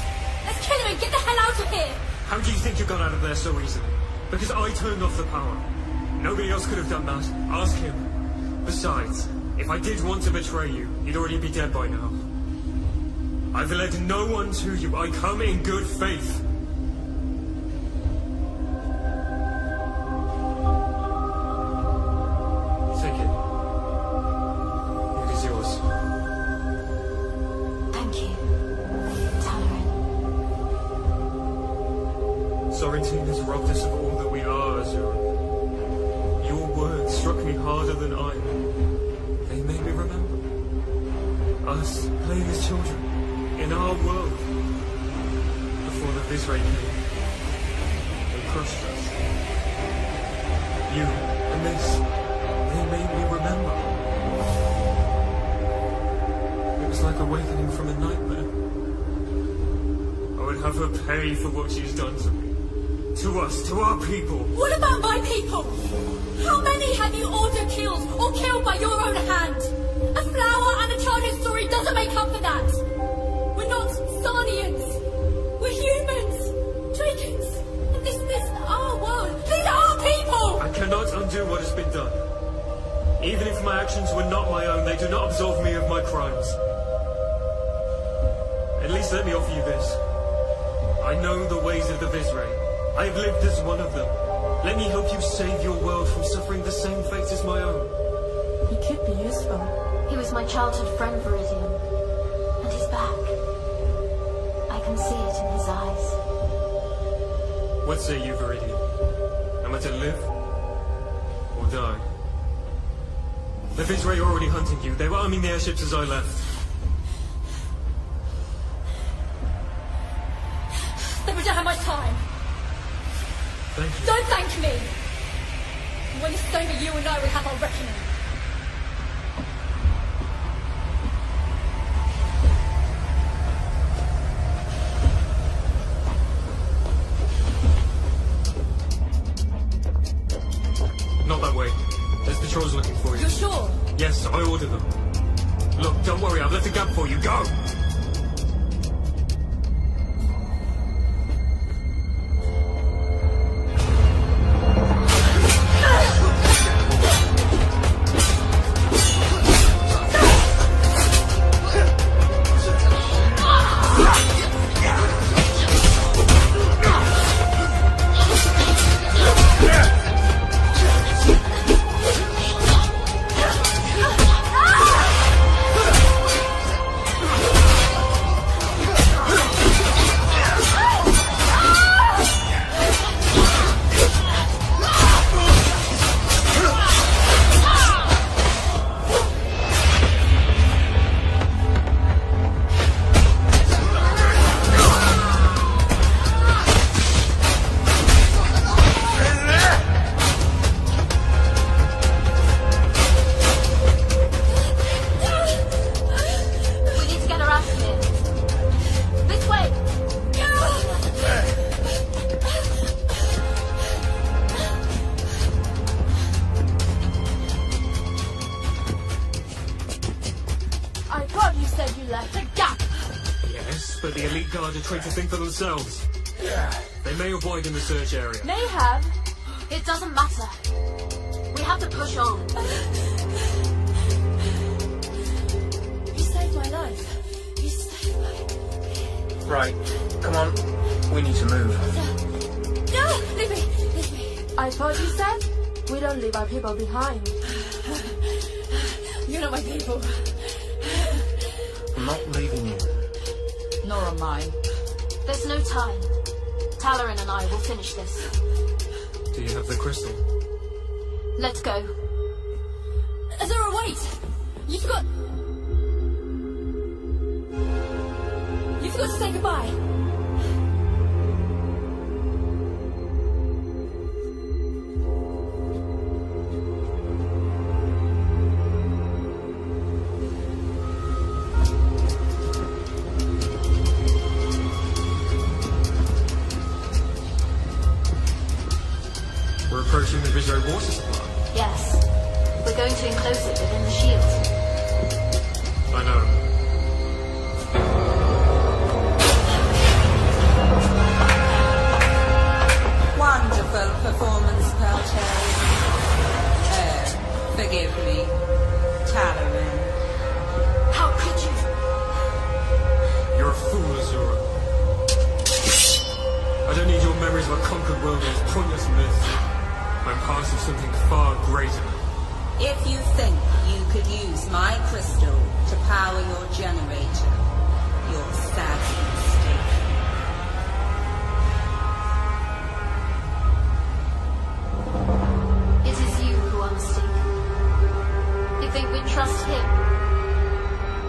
Let's kill him and get the hell out of here! How do you think you got out of there so easily? Because I turned off the power. Nobody else could have done that. Ask him. Besides, if I did want to betray you, you'd already be dead by now. I've led no one to you. I come in good faith. Take it. It is yours. Thank you, Talarin. Sorrentine has robbed us of all that we are, Azura. Your words struck me harder than iron. They made me remember. Us playing as children in our world. Before the Viseray came. They crushed us. You and this, they made me remember. It was like awakening from a nightmare. I would have her pay for what she's done to me. To us, to our people. What about my people? How many have you ordered killed or killed by your own hand? A flower and a childhood story doesn't make up for that. We're not Sarnians. We're humans. Dragons. And this is our world. These are our people! I cannot undo what has been done. Even if my actions were not my own, they do not absolve me of my crimes. At least let me offer you this. I know the ways of the Viseray. I have lived as one of them. Let me help you save your world from suffering the same fate as my own. He could be useful. He was my childhood friend, Viridian. And he's back. I can see it in his eyes. What say you, Viridian? Am I to live? Or die? The Vizray are already hunting you. They were arming the airships as I left. Then we don't have much time. Thank you. Don't thank me! When it's over, you and I will have our reckoning. Not that way. There's patrols looking for you. You're sure? Yes, I ordered them. Look, don't worry, I've left a gap for you. Go! But the elite guard are trained to think for themselves. They may have widened the search area. May have. It doesn't matter. We have to push on. You saved my life. You saved my... Right, come on. We need to move. No! Leave me! Leave me! I thought you said we don't leave our people behind. You're not my people. I'm not leaving you. Nor am I. There's no time. Talarin and I will finish this. Do you have the crystal? Let's go. Azura, wait! You forgot... You forgot to say goodbye. We're approaching the Vizray water supply. Yes. We're going to enclose it within the shield. I know. Wonderful performance, Peltay. Forgive me. Talarin. How could you? You're a fool, Azura. I don't need your memories of a conquered world as pointless myths. I'm part of something far greater. If you think you could use my crystal to power your generator, you're sadly mistaken. It is you who are mistaken. You think we'd trust him?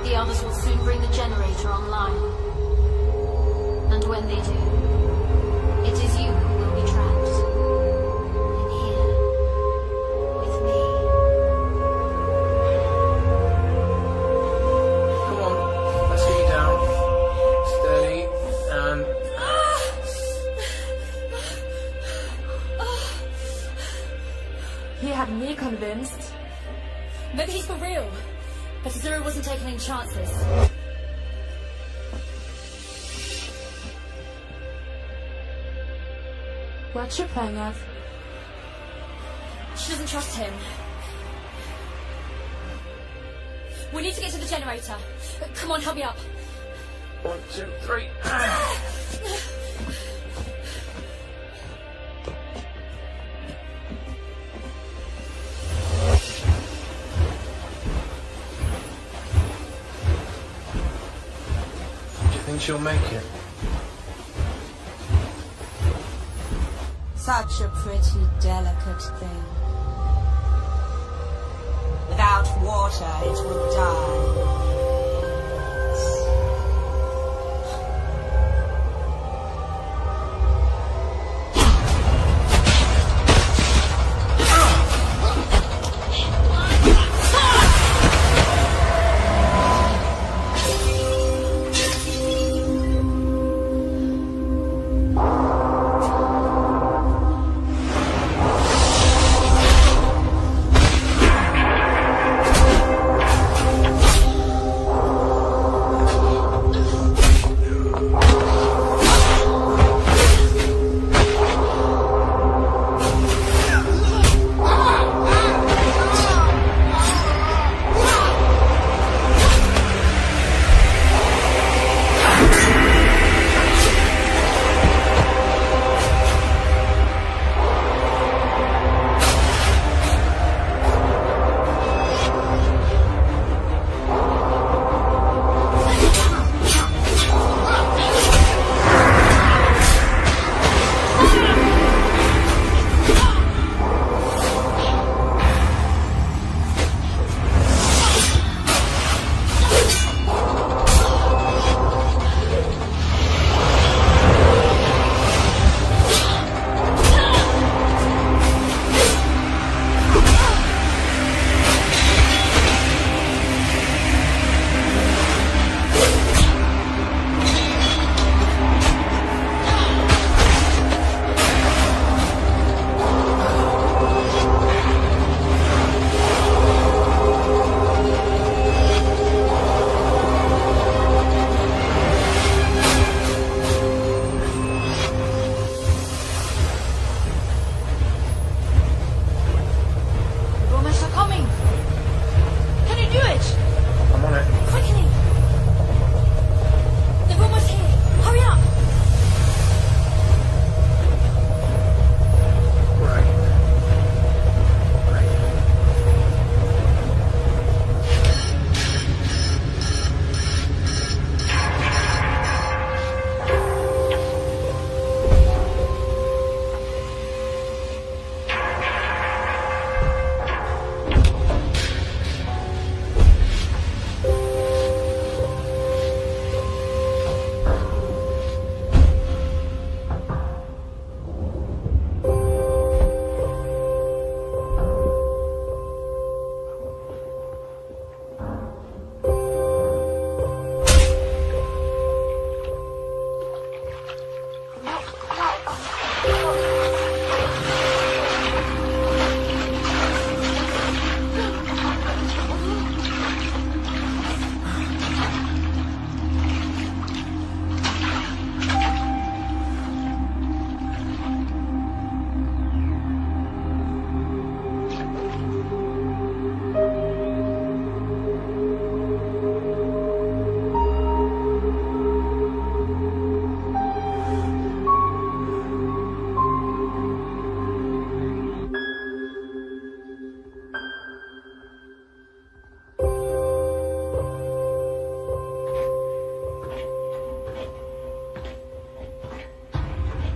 The others will soon bring the generator online. And when they do, it is you who will be trapped. In here. With me. Come on, let's get you down. Steady, and... He had me convinced. Maybe he's for real. But Azura wasn't taking any chances. What's she playing at? She doesn't trust him. We need to get to the generator. Come on, help me up. 1, 2, 3. she'll make it? Such a pretty, delicate thing. Without water, it will die.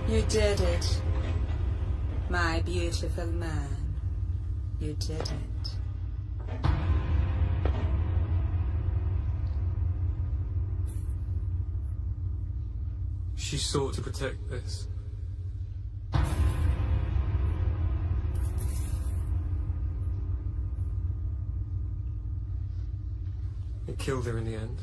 You did it, my beautiful man. You did it. She sought to protect this. It killed her in the end.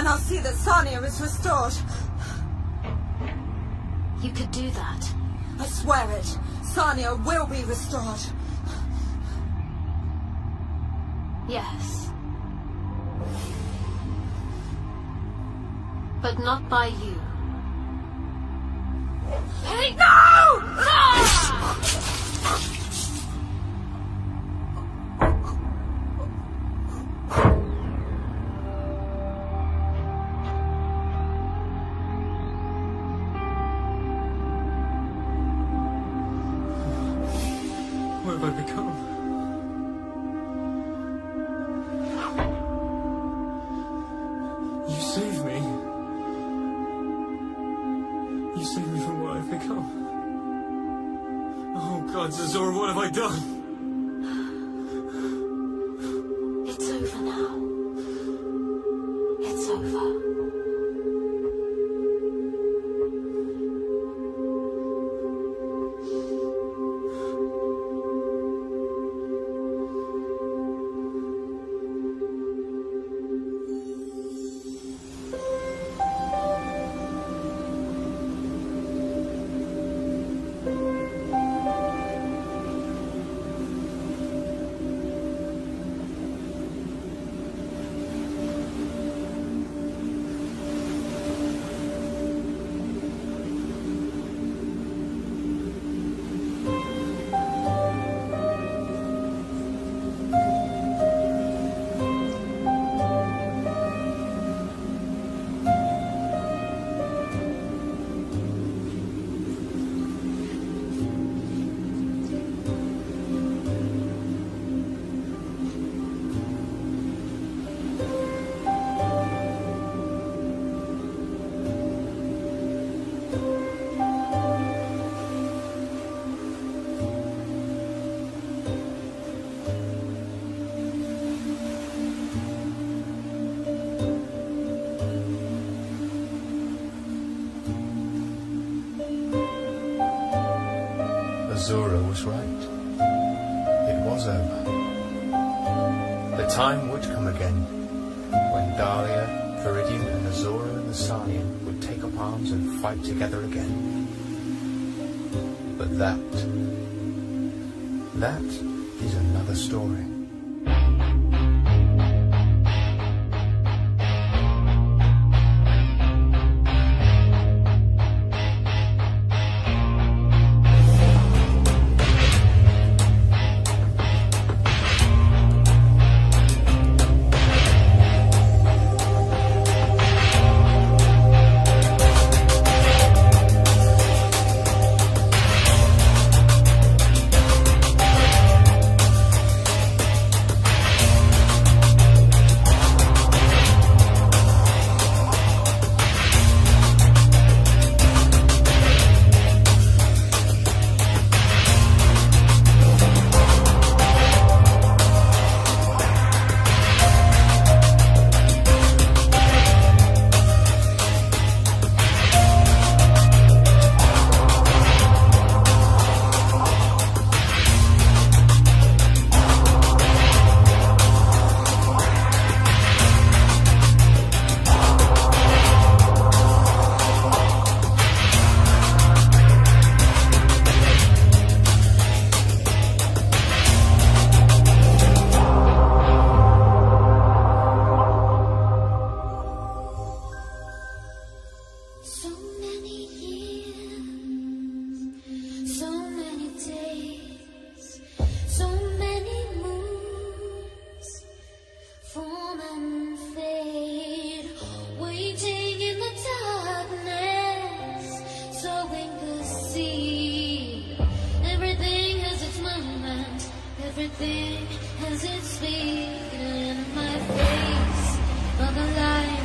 and I'll see that Sania is restored. You could do that. I swear it. Sania will be restored. Yes. But not by you. Hey, no! What have I become? You saved me. You saved me from what I've become. Oh God, Zazora, what have I done? It's over now. It's over. Azura was right. It was over. The time would come again when Dahlia, Viridian and Azura and the Sanian would take up arms and fight together again. But that is another story. Everything has its speed in my face, of the light.